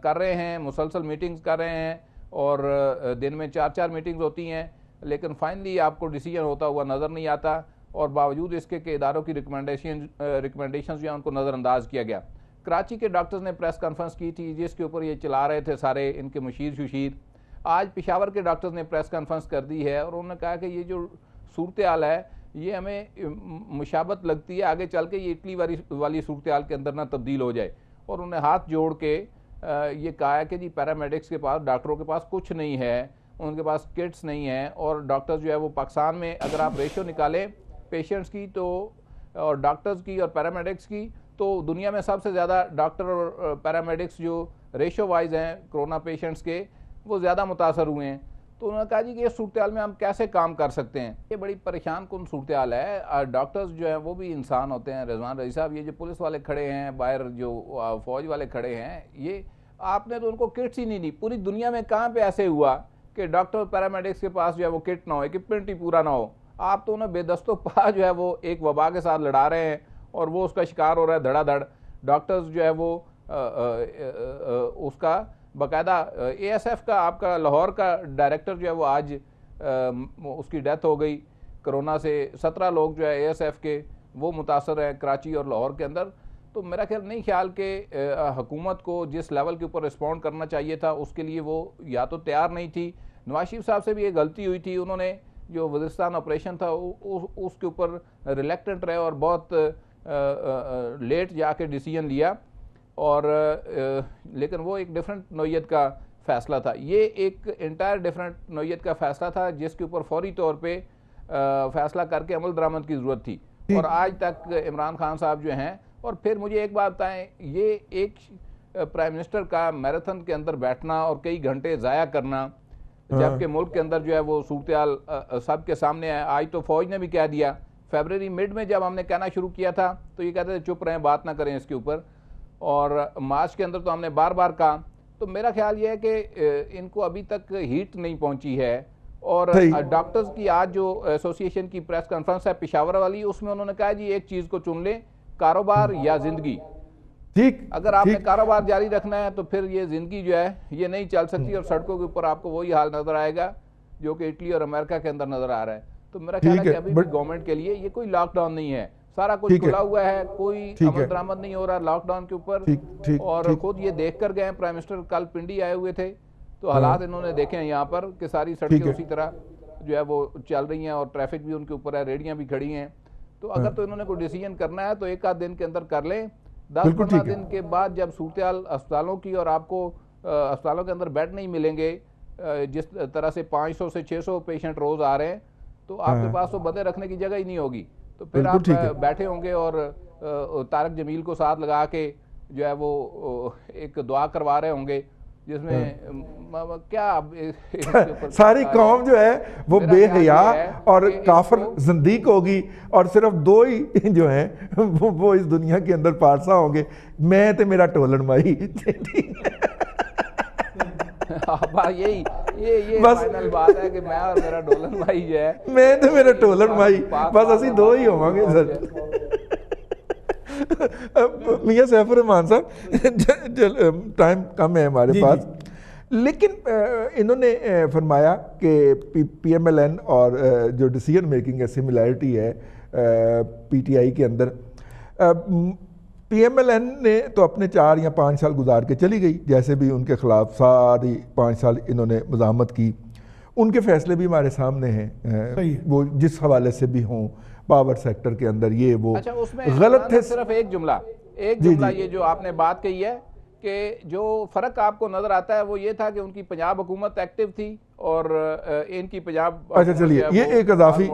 کر رہے ہیں، مسلسل میٹنگز کر رہے ہیں، اور دن میں 4 میٹنگز ہوتی ہیں، لیکن فائنلی آپ کو ڈیسیجن ہوتا ہوا نظر نہیں آتا، اور باوجود اس کے کہ اداروں کی ریکمنڈیشنز جو ہیں ان کو نظر انداز کیا گیا۔ کراچی کے ڈاکٹرز نے پریس کانفرنس کی تھی جس کے اوپر یہ چلا رہے تھے سارے ان کے مشیر۔ آج پشاور کے ڈاکٹرز نے پریس کانفرنس کر دی ہے، اور انہوں نے کہا کہ یہ جو صورتحال ہے یہ ہمیں مشابت لگتی ہے، آگے چل کے یہ اٹلی والی صورتحال کے اندر نہ تبدیل ہو جائے۔ اور انہوں نے ہاتھ جوڑ کے یہ کہا ہے کہ جی پیرامیڈکس کے پاس، ڈاکٹروں کے پاس کچھ نہیں ہے، ان کے پاس کٹس نہیں ہیں، اور ڈاکٹرز جو ہے وہ پاکستان میں اگر آپ ریشو نکالیں پیشنٹس کی تو، اور ڈاکٹرز کی اور پیرامیڈکس کی، تو دنیا میں سب سے زیادہ ڈاکٹر اور پیرامیڈکس جو ریشو وائز ہیں کرونا پیشنٹس کے، وہ زیادہ متاثر ہوئے ہیں۔ تو انہوں نے کہا جی کہ اس صورتحال میں ہم کیسے کام کر سکتے ہیں۔ یہ بڑی پریشان کن صورتحال ہے۔ ڈاکٹرز جو ہیں وہ بھی انسان ہوتے ہیں۔ رضوان رضی صاحب، یہ جو پولیس والے کھڑے ہیں باہر، جو فوج والے کھڑے ہیں، یہ آپ نے تو ان کو کٹس ہی نہیں دی۔ پوری دنیا میں کہاں پہ ایسے ہوا کہ ڈاکٹر پیرامیڈکس کے پاس جو ہے وہ کٹ نہ ہو، اکوپمنٹ ہی پورا نہ ہو؟ آپ تو انہیں بے دست و پا جو ہے وہ ایک وبا کے ساتھ لڑا رہے ہیں، اور وہ اس کا شکار ہو رہا ہے دھڑا دھڑ۔ ڈاکٹرز جو ہے وہ اس کا باقاعدہ اے ایس ایف کا، آپ کا لاہور کا ڈائریکٹر جو ہے وہ آج اس کی ڈیتھ ہو گئی کرونا سے۔ 17 لوگ جو ہے اے ایس ایف کے وہ متاثر ہیں کراچی اور لاہور کے اندر۔ تو میرا نہیں خیال کہ حکومت کو جس لیول کے اوپر رسپونڈ کرنا چاہیے تھا اس کے لیے وہ یا تو تیار نہیں تھی۔ نواز شریف صاحب سے بھی یہ غلطی ہوئی تھی، انہوں نے جو وزیرستان آپریشن تھا اس کے اوپر ریلیکٹنٹ رہے اور بہت لیٹ جا کے ڈیسیجن لیا، اور لیکن وہ ایک ڈیفرنٹ نوعیت کا فیصلہ تھا۔ یہ ایک انٹائر ڈیفرنٹ نوعیت کا فیصلہ تھا جس کے اوپر فوری طور پہ فیصلہ کر کے عمل درآمد کی ضرورت تھی، اور آج تک عمران خان صاحب جو ہیں۔ اور پھر مجھے ایک بات بتائیں، یہ ایک پرائم منسٹر کا میراتھن کے اندر بیٹھنا اور کئی گھنٹے ضائع کرنا، جبکہ ملک کے اندر جو ہے وہ صورتحال سب کے سامنے ہے۔ آج تو فوج نے بھی کہہ دیا، فیبرری مڈ میں جب ہم نے کہنا شروع کیا تھا تو یہ کہتے تھے چپ رہیں، بات نہ کریں اس کے اوپر، اور مارچ کے اندر تو ہم نے بار بار کہا۔ تو میرا خیال یہ ہے کہ ان کو ابھی تک ہیٹ نہیں پہنچی ہے۔ اور ڈاکٹرز کی آج جو ایسوسی ایشن کی پریس کانفرنس ہے پشاور والی، اس میں انہوں نے کہا جی ایک چیز کو چن لیں، کاروبار یا زندگی۔ ٹھیک، اگر آپ نے کاروبار جاری رکھنا ہے تو پھر یہ زندگی جو ہے یہ نہیں چل سکتی، اور سڑکوں کے اوپر آپ کو وہی حال نظر آئے گا جو کہ اٹلی اور امریکہ کے اندر نظر آ رہا ہے. تو میرا خیال ہے کہ ابھی بھی گورنمنٹ کے لیے یہ کوئی لاک ڈاؤن نہیں ہے، سارا کچھ کھلا ہوا ہے، کوئی عمل درآمد نہیں ہو رہا لاک ڈاؤن کے اوپر. اور خود یہ دیکھ کر گئے ہیں پرائم منسٹر کل پنڈی آئے ہوئے تھے، تو حالات انہوں نے دیکھے ہیں یہاں پر کہ ساری سڑکیں اسی طرح جو ہے وہ چل رہی ہیں اور ٹریفک بھی ان کے اوپر ہے، ریڑیاں بھی کھڑی ہیں. تو اگر تو انہوں نے کوئی ڈیسیجن کرنا ہے تو ایک آدھ دن کے اندر کر لیں. 10-15 دن کے بعد جب صورتحال اسپتالوں کی، اور آپ کو اسپتالوں کے اندر بیڈ نہیں ملیں گے، جس طرح سے 500 سے 600 پیشنٹ روز آ رہے ہیں، تو آپ کے پاس تو بدے رکھنے کی جگہ ہی نہیں ہوگی. تو پھر آپ بیٹھے ہوں گے اور طارق جمیل کو ساتھ لگا کے جو ہے وہ ایک دعا کروا رہے ہوں گے، جس میں کیا ساری قوم جو ہے وہ بے حیا اور کافر زندیق ہوگی، اور صرف 2 ہی جو ہیں وہ اس دنیا کے اندر پارسا ہوں گے، میں تے میرا ٹولن مائی. یہی فائنل بات ہے کہ میں اور میرا ڈولن بھائی جو ہے، میں تے میرا ٹولن بھائی، بس اسی 2 ہی ہوں گے سر. میاں سیف الرحمان صاحب، ٹائم کم ہے ہمارے پاس، لیکن انہوں نے فرمایا کہ پی ایم ایل این اور جو ڈیسیجن میکنگ ہے سملیرٹی ہے پی ٹی آئی کے اندر. پی ایم ایل این نے تو اپنے 4 یا 5 سال گزار کے چلی گئی، جیسے بھی ان کے خلاف ساری 5 سال انہوں نے مزاحمت کی. ان کے فیصلے بھی ہمارے سامنے ہیں، وہ جس حوالے سے بھی ہوں، پاور سیکٹر کے اندر یہ وہ غلط تھے. صرف ایک جملہ یہ جو آپ نے بات کہی ہے کہ جو فرق آپ کو نظر آتا ہے وہ یہ تھا کہ ان کی پنجاب حکومت ایکٹیو تھی اور ان کی پنجاب. اچھا چلیے، یہ ایک اضافی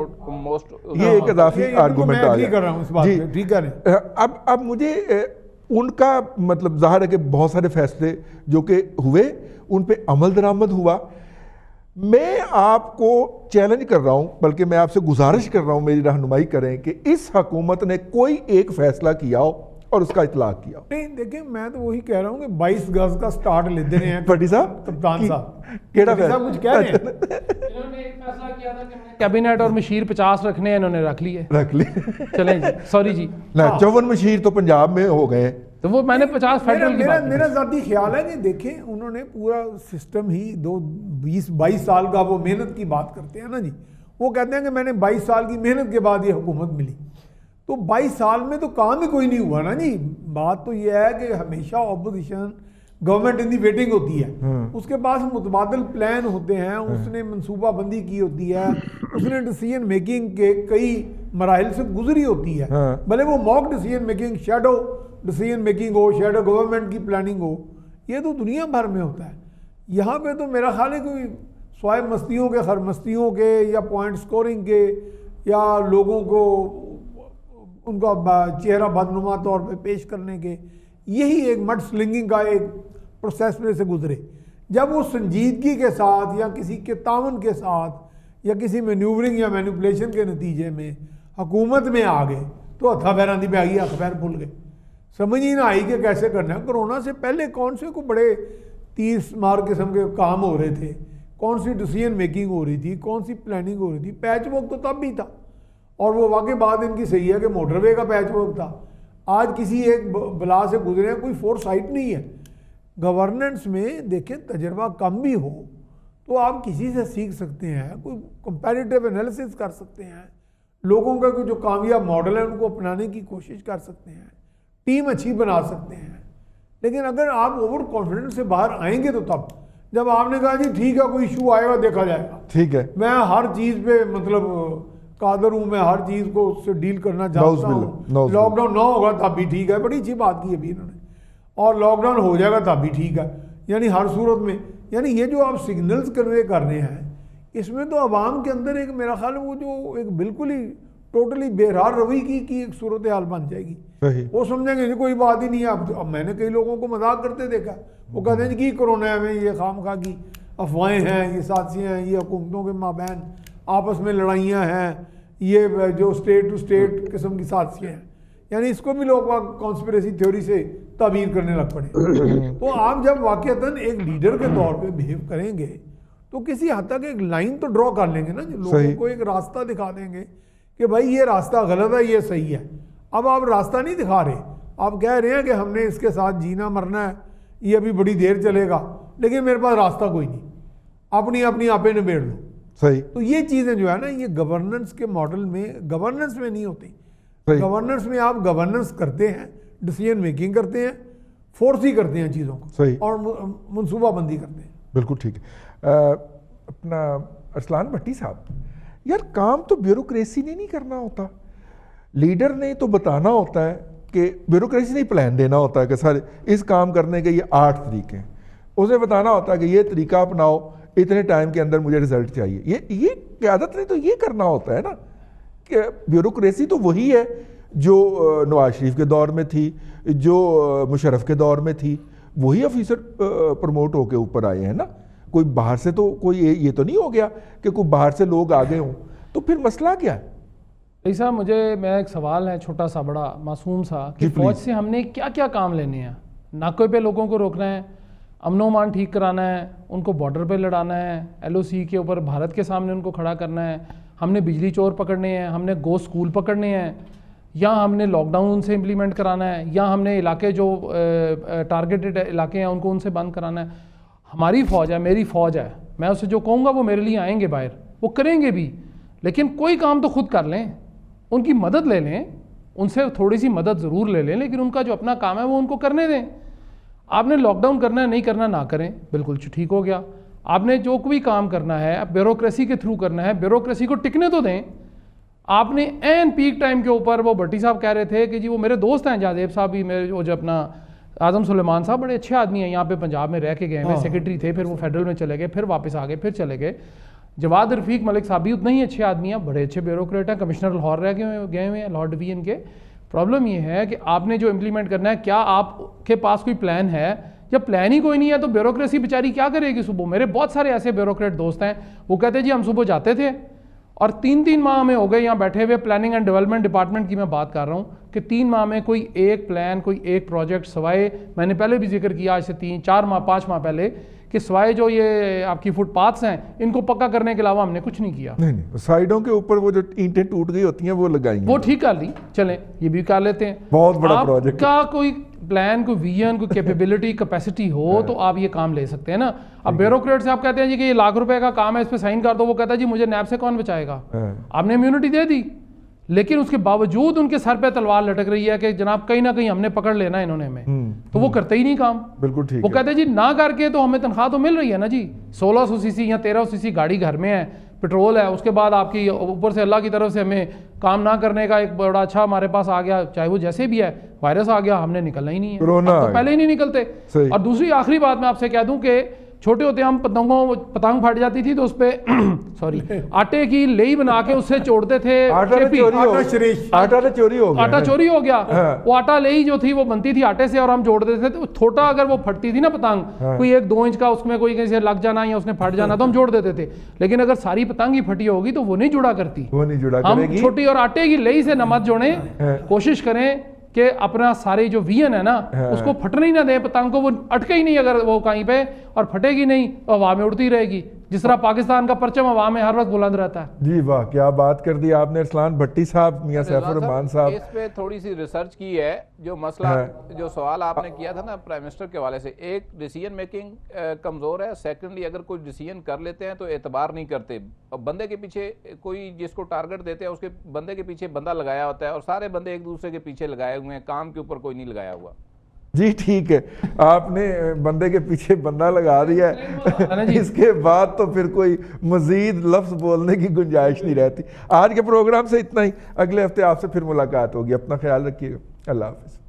آرگومنٹ آ گیا. اب مجھے ان کا مطلب ظاہر ہے کہ بہت سارے فیصلے جو کہ ہوئے ان پہ عمل درآمد ہوا. میں آپ کو چیلنج کر رہا ہوں، بلکہ میں آپ سے گزارش کر رہا ہوں میری رہنمائی کریں کہ اس حکومت نے کوئی ایک فیصلہ کیا ہو اور اس کا اطلاق کیا. نہیں دیکھیں، میں تو وہی کہہ رہا ہوں کہ 22 گز کا سٹارٹ لے دے رہے ہیں بٹی صاحب، کپتان صاحب. کیڑا کچھ کہہ رہے ہیں؟ انہوں نے ایک فیصلہ کیا تھا کہ کیبنٹ اور مشیر 50 رکھنے ہیں، انہوں نے رکھ لیے. چلیں جی، سوری جی، 54 مشیر تو پنجاب میں ہو گئے، تو وہ میں نے 50 فیڈرل کی بات. میرا ذاتی خیال ہے کہ دیکھیں انہوں نے پورا سسٹم ہی 22 سال کا وہ محنت کی بات کرتے ہیں نا جی، وہ کہتے ہیں کہ میں نے 22 سال کی محنت کے بعد یہ حکومت ملی. تو 22 سال میں تو کام ہی کوئی نہیں ہوا نا جی. بات تو یہ ہے کہ ہمیشہ اپوزیشن گورنمنٹ ان دی ویٹنگ ہوتی ہے، اس کے پاس متبادل پلان ہوتے ہیں، اس نے منصوبہ بندی کی ہوتی ہے، اس نے ڈیسیجن میکنگ کے کئی مراحل سے گزری ہوتی ہے. بھلے وہ mock decision making, shadow decision making ہو، شیڈو گورنمنٹ کی پلاننگ ہو، یہ تو دنیا بھر میں ہوتا ہے. یہاں پہ تو میرا خیال ہے کوئی سوائے مستیوں کے، خرمستیوں کے، یا پوائنٹ سکورنگ کے، یا لوگوں کو ان کا چہرہ بدنما طور پہ پیش کرنے کے، یہی ایک مڈ سلنگنگ کا ایک پروسیس میں سے گزرے. جب وہ سنجیدگی کے ساتھ یا کسی کے تعاون کے ساتھ یا کسی مینیورنگ یا مینیپولیشن کے نتیجے میں حکومت میں آ گئے تو ہتھا پیران دی پہ آئی، ہاتھ پیر بھول گئے، سمجھ ہی نہ آئی کہ کیسے کرنا ہے. کرونا سے پہلے کون سے کو بڑے 30 مار قسم کے کام ہو رہے تھے، کون سی ڈیسیجن میکنگ ہو رہی تھی، کون سی پلاننگ ہو رہی تھی. پیچ ورک تو تب بھی تھا، اور وہ واقعی بات ان کی صحیح ہے کہ موٹر وے کا پیچ ورک تھا. آج کسی ایک بلا سے گزرے ہیں، کوئی فور سائٹ نہیں ہے. گورننس میں دیکھیں تجربہ کم بھی ہو تو آپ کسی سے سیکھ سکتے ہیں، کوئی کمپیریٹیو انالیسس کر سکتے ہیں، لوگوں کا جو کامیاب ماڈل ہے ان کو اپنانے کی کوشش کر سکتے ہیں، ٹیم اچھی بنا سکتے ہیں. لیکن اگر آپ اوور کانفیڈنس سے باہر آئیں گے تو تب جب آپ نے کہا جی ٹھیک ہے کوئی ایشو آئے گا دیکھا جائے گا، ٹھیک ہے میں ہر چیز پہ مطلب قادر ہوں، میں ہر چیز کو اس سے ڈیل کرنا چاہتا ہوں، لاک ڈاؤن نہ ہوگا تب بھی ٹھیک ہے، بڑی اچھی بات کی ابھی انہوں نے، اور لاک ڈاؤن ہو جائے گا تب بھی ٹھیک ہے. یعنی ہر صورت میں، یعنی یہ جو آپ سگنلز کنوے کر رہے ہیں اس میں تو عوام کے اندر ایک میرا خیال ہے وہ جو ایک بالکل ہی ٹوٹلی بہرحال روی کی ایک صورتحال بن جائے گی. وہ سمجھیں گے کوئی بات ہی نہیں ہے. اب میں نے کئی لوگوں کو مذاق کرتے دیکھا، وہ کہتے ہیں کہ کرونا میں یہ خام خواہ کی افواہیں ہیں، یہ سازشیں ہیں، یہ حکومتوں کے مابین آپس میں لڑائیاں ہیں، یہ جو اسٹیٹ ٹو اسٹیٹ قسم کی سازشیں ہیں. یعنی اس کو بھی لوگ کانسپریسی تھیوری سے تعبیر کرنے لگ پڑے. تو آپ جب واقعتاً ایک لیڈر کے طور پہ بہیو کریں گے تو کسی حد تک ایک لائن تو ڈرا کر لیں گے نا، لوگوں کو ایک راستہ دکھا دیں گے کہ بھائی یہ راستہ غلط ہے، یہ صحیح ہے. اب آپ راستہ نہیں دکھا رہے، آپ کہہ رہے ہیں کہ ہم نے اس کے ساتھ جینا مرنا ہے, یہ ابھی بڑی دیر چلے گا, لیکن میرے پاس راستہ کوئی نہیں, اپنی آپے نبیڑ لو. صحیح. تو یہ چیزیں جو ہے نا, یہ گورننس کے ماڈل میں, گورننس میں نہیں ہوتی. گورننس میں آپ گورننس کرتے ہیں, ڈیسیجن میکنگ کرتے ہیں, فورس ہی کرتے ہیں چیزوں کو, صحیح, اور منصوبہ بندی کرتے ہیں. بالکل ٹھیک ہے. اپنا ارسلان بھٹی صاحب, یار کام تو بیوروکریسی نے نہیں کرنا ہوتا, لیڈر نے تو بتانا ہوتا ہے کہ بیوروکریسی نے پلان دینا ہوتا ہے کہ سر اس کام کرنے کے یہ 8 طریقے ہیں, اسے بتانا ہوتا ہے کہ یہ طریقہ اپناؤ, اتنے ٹائم کے اندر مجھے رزلٹ چاہیے. یہ قیادت نے تو یہ کرنا ہوتا ہے نا, کہ بیوروکریسی تو وہی ہے جو نواز شریف کے دور میں تھی, جو مشرف کے دور میں تھی, وہی آفیسر پروموٹ ہو کے اوپر آئے ہیں نا. کوئی باہر سے تو کوئی یہ تو نہیں ہو گیا کہ کوئی باہر سے لوگ آگے ہوں, تو پھر مسئلہ کیا ہے؟ ایسا میں ایک سوال ہے چھوٹا سا بڑا معصوم سا, کہ فوج سے ہم نے کیا کیا کام لینے ہیں؟ ناکے پہ لوگوں کو روکنا ہے, امن و امان ٹھیک کرانا ہے, ان کو بارڈر پہ لڑانا ہے, LOC کے اوپر بھارت کے سامنے ان کو کھڑا کرنا ہے, ہم نے بجلی چور پکڑنے ہیں, ہم نے گو سکول پکڑنے ہیں, یا ہم نے لاک ڈاؤن سے امپلیمنٹ کرانا ہے, یا ہم نے علاقے جو ٹارگیٹڈ علاقے ہیں ان کو ان سے بند کرانا ہے. ہماری فوج ہے, میری فوج ہے, میں اسے جو کہوں گا وہ میرے لیے آئیں گے باہر, وہ کریں گے بھی, لیکن کوئی کام تو خود کر لیں, ان کی مدد لے لیں, ان سے تھوڑی سی مدد ضرور لے لیں, لیکن ان کا جو اپنا کام ہے وہ ان کو کرنے دیں. آپ نے لاک ڈاؤن کرنا ہے, نہیں کرنا نہ کریں, بالکل ٹھیک ہو گیا. آپ نے جو کوئی کام کرنا ہے بیوروکریسی کے تھرو کرنا ہے, بیوروکریسی کو ٹکنے تو دیں. آپ نے این پیک ٹائم کے اوپر, وہ بھٹی صاحب کہہ رہے تھے کہ جی وہ میرے دوست ہیں جازیب صاحب بھی, میرے جو اپنا اعظم سلیمان صاحب بڑے اچھے آدمی ہیں, یہاں پہ پنجاب میں رہ کے گئے ہیں, سیکرٹری تھے, پھر وہ فیڈرل میں چلے گئے, پھر واپس آ گئے, پھر چلے گئے. جواد رفیق ملک صاحب بھی اتنے ہی اچھے آدمی ہیں, بڑے اچھے بیوروکریٹ ہیں, کمشنر لاہور رہ گئے ہوئے ہیں, لاہور ڈویژن کے. پرابلم یہ ہے کہ آپ نے جو امپلیمنٹ کرنا ہے, کیا آپ کے پاس کوئی پلان ہے؟ جب پلان ہی کوئی نہیں ہے تو بیوروکریسی بیچاری کیا کرے گی صبح؟ میرے بہت سارے ایسے بیوروکریٹ دوست ہیں, وہ کہتے ہیں جی ہم صبح جاتے تھے, اور 3 ماہ میں ہو گئے یہاں بیٹھے ہوئے. پلاننگ اینڈ ڈیولپمنٹ ڈپارٹمنٹ کی میں بات کر رہا ہوں کہ 3 ماہ میں کوئی ایک پلان, کوئی ایک پروجیکٹ, سوائے میں نے پہلے بھی ذکر کیا آج سے 3-4 ماہ 5 ماہ پہلے, کہ سوائے جو یہ آپ کی فٹ پاتھس ہیں ان کو پکا کرنے کے علاوہ ہم نے کچھ نہیں کیا. نہیں, سائیڈوں کے اوپر وہ جو اینٹیں ٹوٹ گئی ہوتی ہیں وہ لگائیں گے, وہ ٹھیک کر لی, چلیں یہ بھی کر لیتے ہیں. بہت بڑا پروجیکٹ کا کوئی پلان, کوئی ویژن, کوئی کیپیبلٹی, کیپیسٹی ہو تو آپ یہ کام لے سکتے ہیں نا. اب بیوروکریٹ سے آپ کہتے ہیں جی کہ یہ لاکھ روپے کا کام ہے, اس پہ سائن کر دو, وہ کہتا ہے جی مجھے نیب سے کون بچائے گا. آپ نے امیونٹی دے دی, لیکن اس کے باوجود ان کے سر پہ تلوار لٹک رہی ہے کہ جناب کہیں نہ کہیں ہم نے پکڑ لینا انہوں نے ہمیں, تو وہ کرتے ہی نہیں کام. بالکل ٹھیک. وہ کہتے ہیں جی نہ کر کے تو ہمیں تنخواہ تو مل رہی ہے نا جی, 1600 cc یا 1300 cc گاڑی گھر میں ہے, پیٹرول ہے, اس کے بعد آپ کی اوپر سے اللہ کی طرف سے ہمیں کام نہ کرنے کا ایک بڑا اچھا ہمارے پاس آ گیا, چاہے وہ جیسے بھی ہے, وائرس آ گیا, ہم نے نکلنا ہی نہیں ہے, تو پہلے ہی نہیں نکلتے. اور دوسری آخری بات میں آپ سے کہہ دوں کہ چھوٹے ہوتے ہم پتنگ پھٹ جاتی تھی تو اس پہ سوری آٹے کی لئی بنا کے اس سے چوڑتے تھے, آٹا چوری ہو گیا. وہ آٹا لئی جو تھی وہ بنتی تھی آٹے سے, اور ہم جوڑتے تھے, تو چھوٹا اگر وہ پھٹتی تھی نا پتنگ, کوئی 1-2 انچ کا اس میں کوئی کہیں سے لگ جانا یا اس نے پھٹ جانا, تو ہم جوڑ دیتے تھے. لیکن اگر ساری پتنگ ہی پھٹی ہوگی تو وہ نہیں جڑا کرتی. ہم چھوٹی اور آٹے کی لئی سے نہ مت جوڑیں, کوشش کریں کہ اپنا سارے جو وین ہے نا اس کو پھٹنے ہی نہ دیں, پتنگ کو وہ اٹکے ہی نہیں اگر وہ کہیں پہ, اور پھٹے گی نہیں تو ہوا میں اڑتی رہے گی, جس طرح پاکستان کا پرچم ہوا میں ہر وقت بلند رہتا ہے. جی واہ, کیا بات کر دی آپ نے ارسلان بھٹی صاحب, میاں سیف الرحمان صاحب. اس پہ تھوڑی سی ریسرچ کی ہے, جو مسئلہ جو سوال آپ نے کیا تھا نا پرائم منسٹر کے حوالے سے, ایک ڈیسیجن میکنگ کمزور ہے, سیکنڈلی اگر کوئی ڈیسیجن کر لیتے ہیں تو اعتبار نہیں کرتے. بندے کے پیچھے کوئی جس کو ٹارگٹ دیتے ہیں اس کے بندے کے پیچھے بندہ لگایا ہوتا ہے, اور سارے بندے ایک دوسرے کے پیچھے لگائے ہوئے ہیں, کام کے اوپر کوئی نہیں لگایا ہوا. جی ٹھیک ہے, آپ نے بندے کے پیچھے بندہ لگا دیا ہے, اس کے بعد تو پھر کوئی مزید لفظ بولنے کی گنجائش نہیں رہتی. آج کے پروگرام سے اتنا ہی, اگلے ہفتے آپ سے پھر ملاقات ہوگی. اپنا خیال رکھیے گا, اللہ حافظ.